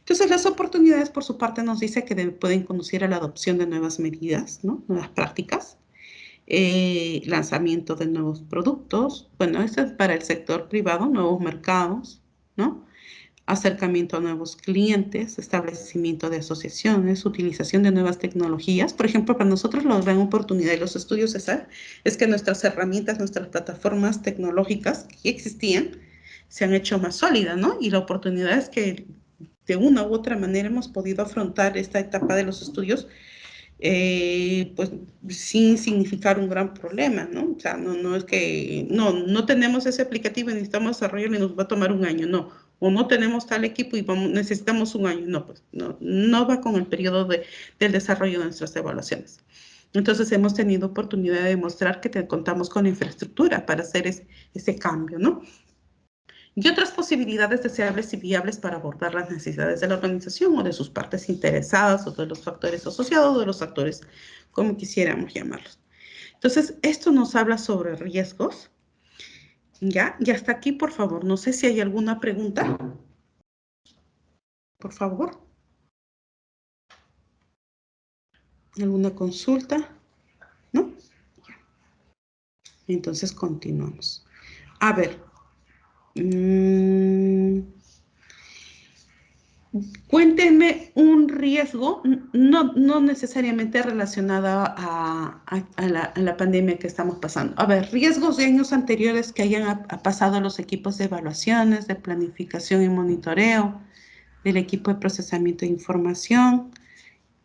Entonces, las oportunidades por su parte nos dice que pueden conducir a la adopción de nuevas medidas, ¿no? Nuevas prácticas, lanzamiento de nuevos productos, bueno, esto es para el sector privado, nuevos mercados, ¿no? Acercamiento a nuevos clientes, establecimiento de asociaciones, utilización de nuevas tecnologías. Por ejemplo, para nosotros la gran oportunidad de los estudios CESAR es que nuestras herramientas, nuestras plataformas tecnológicas que ya existían, se han hecho más sólidas, ¿no? Y la oportunidad es que de una u otra manera hemos podido afrontar esta etapa de los estudios pues sin significar un gran problema, ¿no? O sea, no es que, no tenemos ese aplicativo y necesitamos desarrollarlo y nos va a tomar un año, no. O no tenemos tal equipo y necesitamos un año, no, pues no va con el periodo del desarrollo de nuestras evaluaciones. Entonces hemos tenido oportunidad de demostrar que contamos con la infraestructura para hacer ese cambio, ¿no? Y otras posibilidades deseables y viables para abordar las necesidades de la organización o de sus partes interesadas o de los factores asociados o de los actores, como quisiéramos llamarlos. Entonces, esto nos habla sobre riesgos. ¿Ya? Y hasta aquí, por favor. No sé si hay alguna pregunta. Por favor. ¿Alguna consulta? ¿No? Entonces, continuamos. A ver. Cuéntenme un riesgo, no necesariamente relacionado a la pandemia que estamos pasando. A ver, riesgos de años anteriores que hayan pasado los equipos de evaluaciones, de planificación y monitoreo, del equipo de procesamiento de información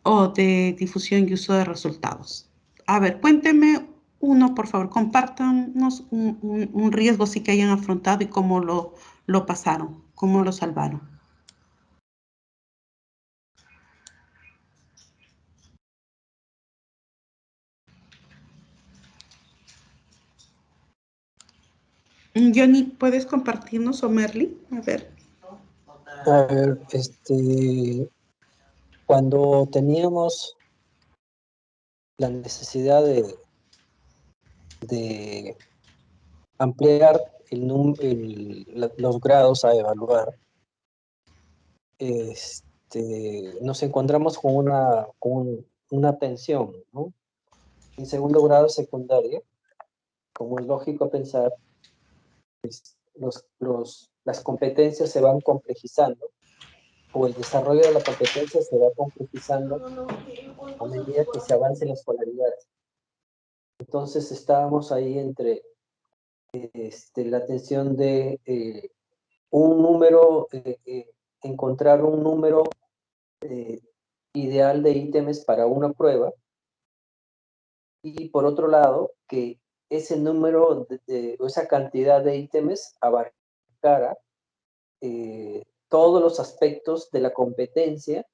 o de difusión y uso de resultados. A ver, cuéntenme uno, por favor, compártanos un riesgo sí que hayan afrontado y cómo lo pasaron, cómo lo salvaron. Johnny, ¿puedes compartirnos o Merly? A ver. A ver, cuando teníamos la necesidad de ampliar los grados a evaluar, nos encontramos con una tensión, ¿no? En segundo grado de secundaria, como es lógico pensar, las competencias se van complejizando, o el desarrollo de la competencia se va complejizando a medida que se avance en la escolaridad. Entonces estábamos ahí entre la tensión de un número, encontrar un número ideal de ítems para una prueba, y por otro lado, que ese número o esa cantidad de ítems abarcara todos los aspectos de la competencia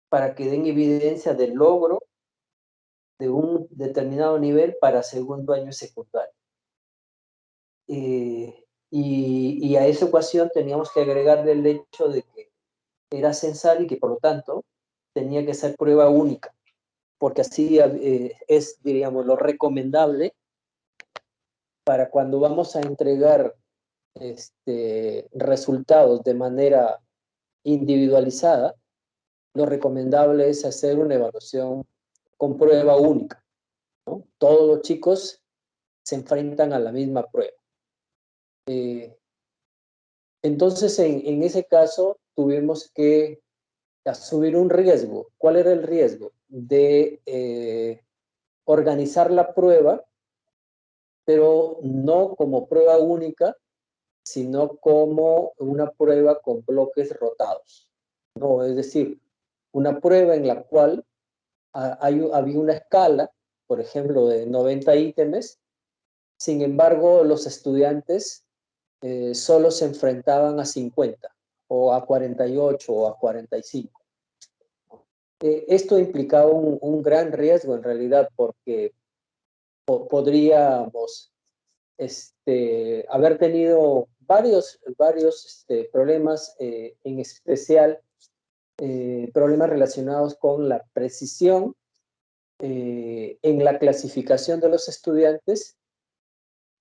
para que den evidencia del logro de un determinado nivel para segundo año secundario. Y a esa ecuación teníamos que agregarle el hecho de que era censal y que por lo tanto tenía que ser prueba única, porque así es, diríamos, lo recomendable para cuando vamos a entregar resultados de manera individualizada. Lo recomendable es hacer una evaluación con prueba única, ¿no? Todos los chicos se enfrentan a la misma prueba. Entonces, en ese caso, tuvimos que asumir un riesgo. ¿Cuál era el riesgo? De organizar la prueba, pero no como prueba única, sino como una prueba con bloques rotados, ¿no? Es decir, una prueba en la cual había una escala, por ejemplo, de 90 ítems. Sin embargo, los estudiantes solo se enfrentaban a 50, o a 48, o a 45. Esto implicaba un gran riesgo en realidad, porque podríamos haber tenido varios problemas, en especial problemas relacionados con la precisión en la clasificación de los estudiantes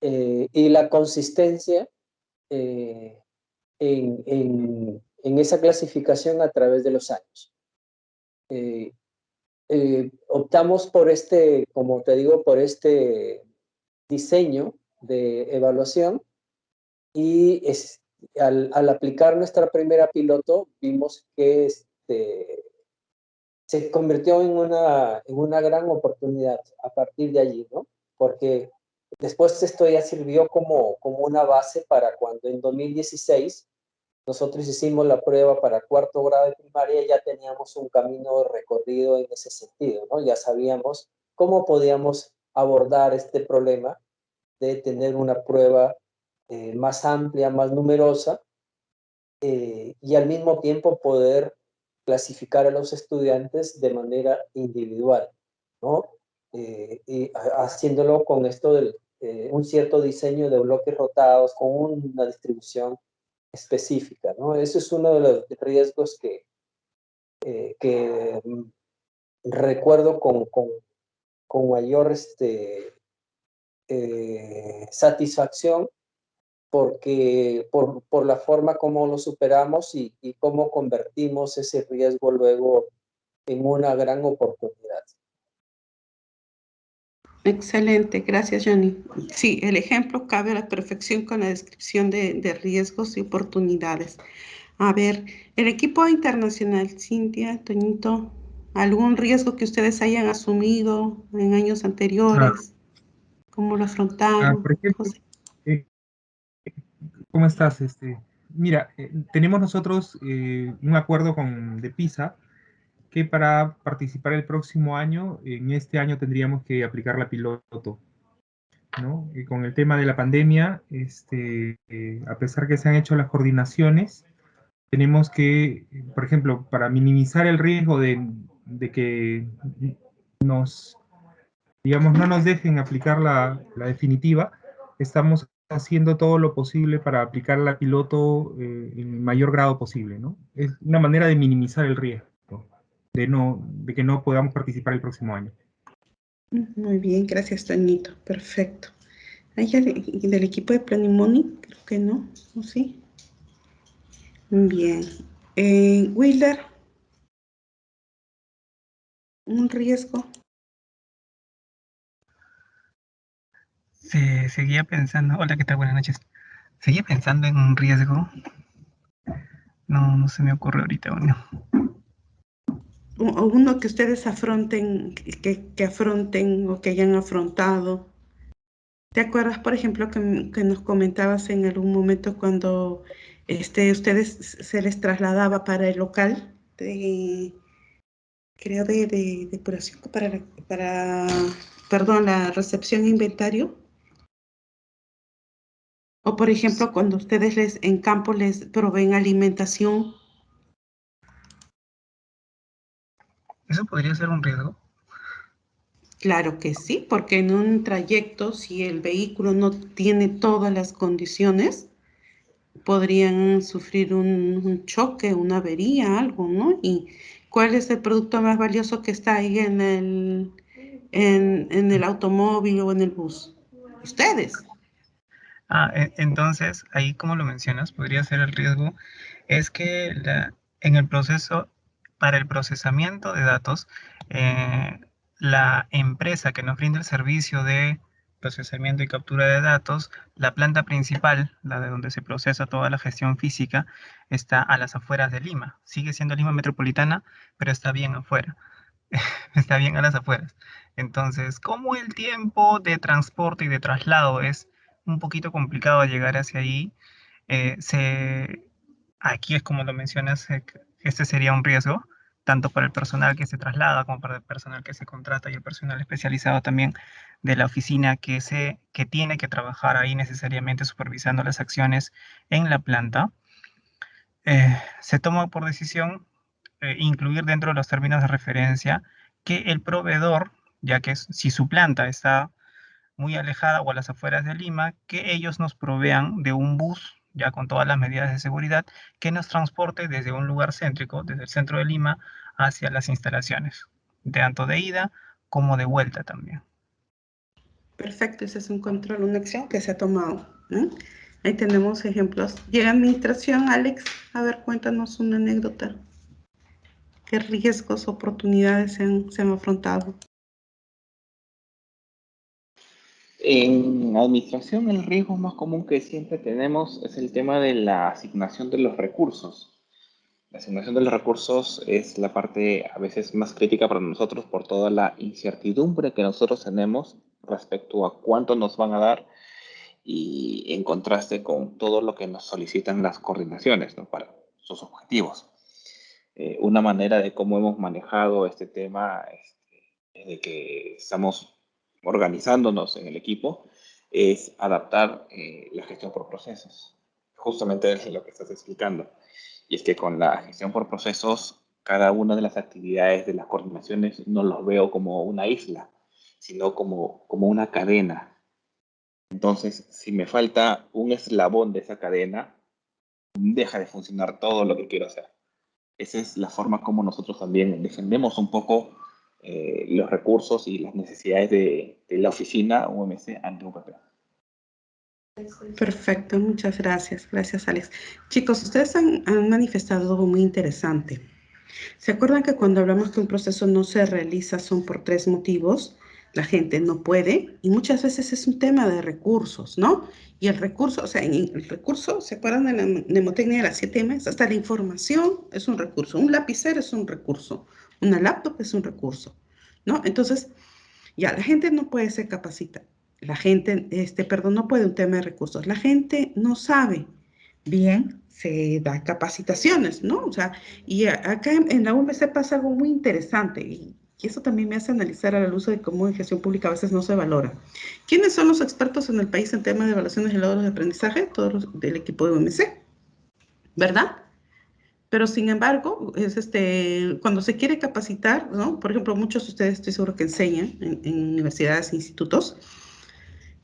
y la consistencia en esa clasificación a través de los años. Optamos por como te digo, por este diseño de evaluación, y al aplicar nuestra primera piloto vimos que se convirtió en una gran oportunidad a partir de allí, ¿no? Porque después esto ya sirvió como una base para cuando en 2016 nosotros hicimos la prueba para cuarto grado de primaria. Ya teníamos un camino recorrido en ese sentido, ¿no? Ya sabíamos cómo podíamos abordar este problema de tener una prueba más amplia, más numerosa, y al mismo tiempo poder clasificar a los estudiantes de manera individual, ¿no? Y haciéndolo con esto de un cierto diseño de bloques rotados con una distribución específica, ¿no? Eso es uno de los riesgos que recuerdo con mayor satisfacción, porque por la forma como lo superamos y cómo convertimos ese riesgo luego en una gran oportunidad. Excelente, gracias, Johnny. Sí, el ejemplo cabe a la perfección con la descripción de riesgos y oportunidades. A ver, el equipo internacional, Cintia, Toñito, ¿algún riesgo que ustedes hayan asumido en años anteriores? ¿Cómo lo afrontaron? Por ejemplo, José. ¿cómo estás? Mira, tenemos nosotros un acuerdo de PISA, que para participar el próximo año, en este año tendríamos que aplicar la piloto, ¿no? Con el tema de la pandemia, a pesar que se han hecho las coordinaciones, tenemos que, por ejemplo, para minimizar el riesgo de que digamos, no nos dejen aplicar la definitiva, estamos haciendo todo lo posible para aplicar la piloto en el mayor grado posible, ¿no? Es una manera de minimizar el riesgo de que no podamos participar el próximo año. Muy bien, gracias, Toñito. Perfecto. ¿Hay alguien del equipo de Planning Money? Creo que no, ¿o sí? Bien. Wilder, un riesgo. Seguía pensando, hola, ¿qué tal? Buenas noches. Seguía pensando en un riesgo. No se me ocurre ahorita uno. O uno que ustedes afronten, que afronten o que hayan afrontado. ¿Te acuerdas, por ejemplo, que nos comentabas en algún momento cuando ustedes se les trasladaba para el local creo de depuración perdón, la recepción e inventario? O por ejemplo, cuando ustedes en campo les proveen alimentación. ¿Eso podría ser un riesgo? Claro que sí, porque en un trayecto, si el vehículo no tiene todas las condiciones, podrían sufrir un choque, una avería, algo, ¿no? ¿Y cuál es el producto más valioso que está ahí en el automóvil o en el bus? Ustedes. Entonces, ahí como lo mencionas, podría ser el riesgo, es que en el proceso, para el procesamiento de datos, la empresa que nos brinda el servicio de procesamiento y captura de datos, la planta principal, la de donde se procesa toda la gestión física, está a las afueras de Lima. Sigue siendo Lima metropolitana, pero está bien afuera. Está bien a las afueras. Entonces, como el tiempo de transporte y de traslado es un poquito complicado llegar hacia ahí, aquí es como lo mencionas, este sería un riesgo, tanto para el personal que se traslada como para el personal que se contrata y el personal especializado también de la oficina que tiene que trabajar ahí necesariamente supervisando las acciones en la planta. Se toma por decisión incluir dentro de los términos de referencia que el proveedor, ya que si su planta está muy alejada o a las afueras de Lima, que ellos nos provean de un bus, ya con todas las medidas de seguridad, que nos transporte desde un lugar céntrico, desde el centro de Lima, hacia las instalaciones, tanto de ida como de vuelta también. Perfecto, ese es un control, una acción que se ha tomado, ¿eh? Ahí tenemos ejemplos. Y en administración, Alex, a ver, cuéntanos una anécdota. ¿Qué riesgos, oportunidades se han afrontado? En administración, el riesgo más común que siempre tenemos es el tema de la asignación de los recursos. La asignación de los recursos es la parte a veces más crítica para nosotros por toda la incertidumbre que nosotros tenemos respecto a cuánto nos van a dar y en contraste con todo lo que nos solicitan las coordinaciones, ¿no?, para sus objetivos. Una manera de cómo hemos manejado este tema de que estamos organizándonos en el equipo es adaptar la gestión por procesos. Justamente es lo que estás explicando. Y es que con la gestión por procesos, cada una de las actividades de las coordinaciones no los veo como una isla, sino como una cadena. Entonces, si me falta un eslabón de esa cadena, deja de funcionar todo lo que quiero hacer. Esa es la forma como nosotros también defendemos un poco los recursos y las necesidades de la oficina UMC ante UPP. Perfecto, muchas gracias. Gracias, Alex. Chicos, ustedes han manifestado algo muy interesante. ¿Se acuerdan que cuando hablamos que un proceso no se realiza son por 3 motivos? La gente no puede y muchas veces es un tema de recursos, ¿no? Y el recurso, o sea, en el recurso, ¿se acuerdan de la mnemotecnia de las 7 M's? Hasta la información es un recurso, un lapicero es un recurso, una laptop es un recurso, ¿no? Entonces, ya, la gente no puede ser capacitada. La gente, perdón, no puede un tema de recursos. La gente no sabe. Bien, se da capacitaciones, ¿no? O sea, y acá en la UMC pasa algo muy interesante y eso también me hace analizar a la luz de cómo en gestión pública a veces no se valora. ¿Quiénes son los expertos en el país en temas de evaluaciones y logros de aprendizaje? Todos los del equipo de UMC, ¿verdad? Pero sin embargo, cuando se quiere capacitar, ¿no? Por ejemplo, muchos de ustedes estoy seguro que enseñan en universidades e institutos,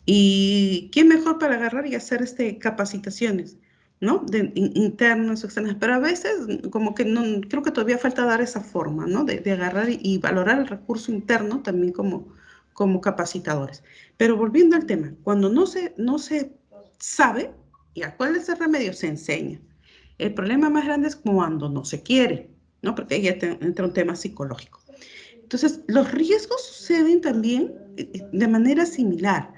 ¿Y quién mejor para agarrar y hacer capacitaciones, ¿no? Internas o externas, pero a veces como que no, creo que todavía falta dar esa forma, ¿no? De agarrar y valorar el recurso interno también como capacitadores. Pero volviendo al tema, cuando no se sabe, ¿y cuál es el remedio? Se enseña. El problema más grande es cuando no se quiere, ¿no? Porque ahí ya entra un tema psicológico. Entonces, los riesgos suceden también de manera similar,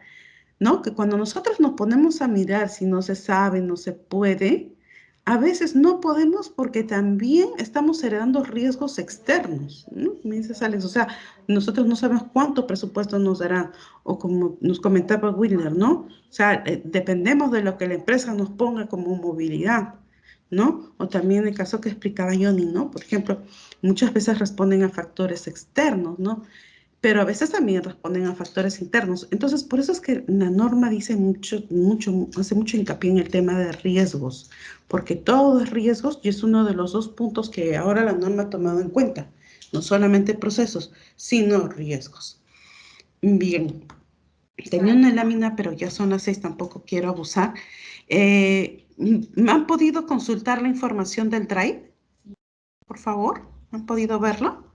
¿no? Que cuando nosotros nos ponemos a mirar si no se sabe, no se puede, a veces no podemos porque también estamos heredando riesgos externos, ¿no? Me dices, Alex, o sea, nosotros no sabemos cuánto presupuesto nos darán, o como nos comentaba Wilner, ¿no? O sea, dependemos de lo que la empresa nos ponga como movilidad, ¿no? O también el caso que explicaba Johnny, ¿no? Por ejemplo, muchas veces responden a factores externos, ¿no? Pero a veces también responden a factores internos. Entonces, por eso es que la norma dice hace mucho hincapié en el tema de riesgos, porque todo es riesgos y es uno de los 2 puntos que ahora la norma ha tomado en cuenta. No solamente procesos, sino riesgos. Bien, tenía una lámina, pero ya son las 6, tampoco quiero abusar. ¿Me han podido consultar la información del Drive? Por favor, ¿han podido verlo?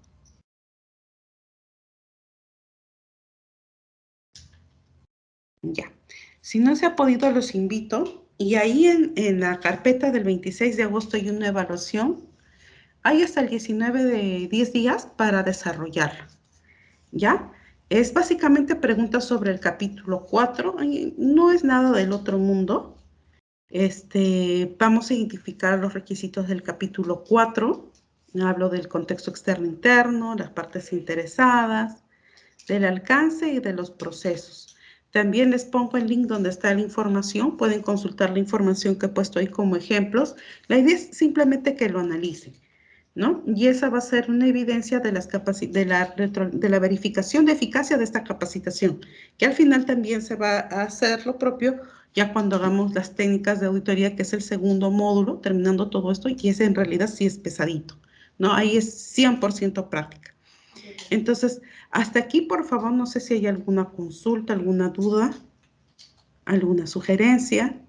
Ya. Si no se ha podido, los invito. Y ahí en la carpeta del 26 de agosto hay una evaluación. Hay hasta el 19 de 10 días para desarrollarla. ¿Ya? Es básicamente preguntas sobre el capítulo 4. No es nada del otro mundo. Vamos a identificar los requisitos del capítulo 4. Hablo del contexto externo-interno, las partes interesadas, del alcance y de los procesos. También les pongo el link donde está la información. Pueden consultar la información que he puesto ahí como ejemplos. La idea es simplemente que lo analicen, ¿no? Y esa va a ser una evidencia de la verificación de eficacia de esta capacitación, que al final también se va a hacer lo propio ya cuando hagamos las técnicas de auditoría, que es el segundo módulo, terminando todo esto, y ese en realidad sí es pesadito, ¿no? Ahí es 100% práctica. Entonces, hasta aquí, por favor, no sé si hay alguna consulta, alguna duda, alguna sugerencia.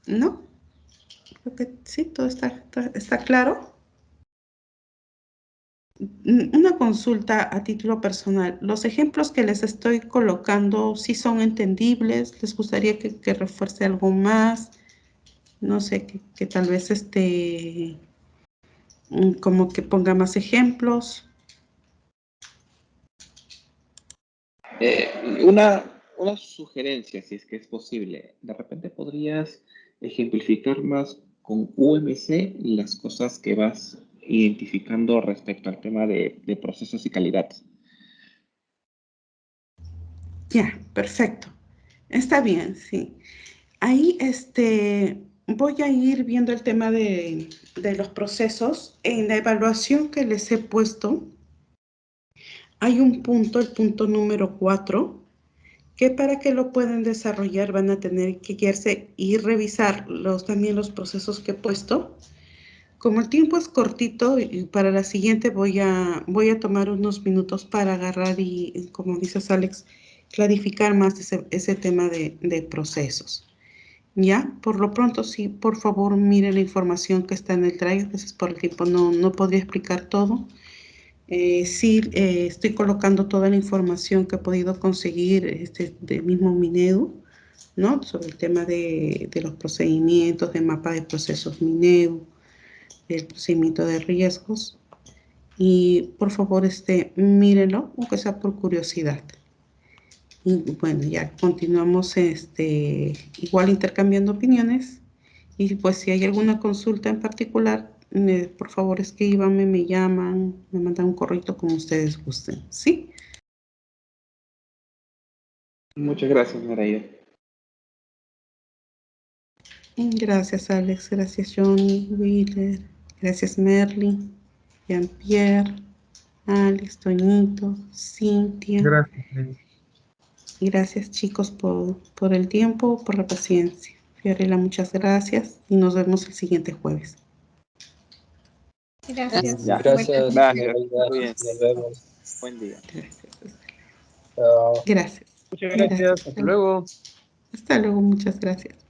¿No? Creo que sí, todo está claro. Una consulta a título personal. ¿Los ejemplos que les estoy colocando sí son entendibles? ¿Les gustaría que refuerce algo más? No sé, que tal vez como que ponga más ejemplos. Una sugerencia, si es que es posible. De repente podrías ejemplificar más con UMC las cosas que vas identificando respecto al tema de procesos y calidad. Ya, perfecto. Está bien, sí. Ahí voy a ir viendo el tema de los procesos. En la evaluación que les he puesto, hay un punto, el punto número 4, que para que lo puedan desarrollar van a tener que guiarse y revisar también los procesos que he puesto. Como el tiempo es cortito, y para la siguiente voy a tomar unos minutos para agarrar y, como dices, Alex, clarificar más ese tema de procesos. ¿Ya? Por lo pronto, sí, por favor, miren la información que está en el drive. A veces por el tiempo no podría explicar todo. Sí, estoy colocando toda la información que he podido conseguir del mismo Minedu, ¿no? Sobre el tema de los procedimientos, de mapa de procesos Minedu, del procedimiento de riesgos. Y por favor, mírenlo, aunque sea por curiosidad. Y bueno, ya continuamos igual intercambiando opiniones. Y pues si hay alguna consulta en particular, por favor escríbanme, me llaman, me mandan un correo como ustedes gusten. ¿Sí? Muchas gracias, Naraida. Gracias, Alex. Gracias, Johnny, Wheeler. Gracias, Merly, Jean-Pierre, Alex, Toñito, Cintia. Gracias. Gracias, chicos, por el tiempo, por la paciencia. Fiorella, muchas gracias y nos vemos el siguiente jueves. Gracias. Ya. Gracias. Gracias. María. Muy bien. Nos vemos. Buen día. Gracias. Chao. Gracias. Muchas gracias. Hasta luego. Hasta luego, muchas gracias.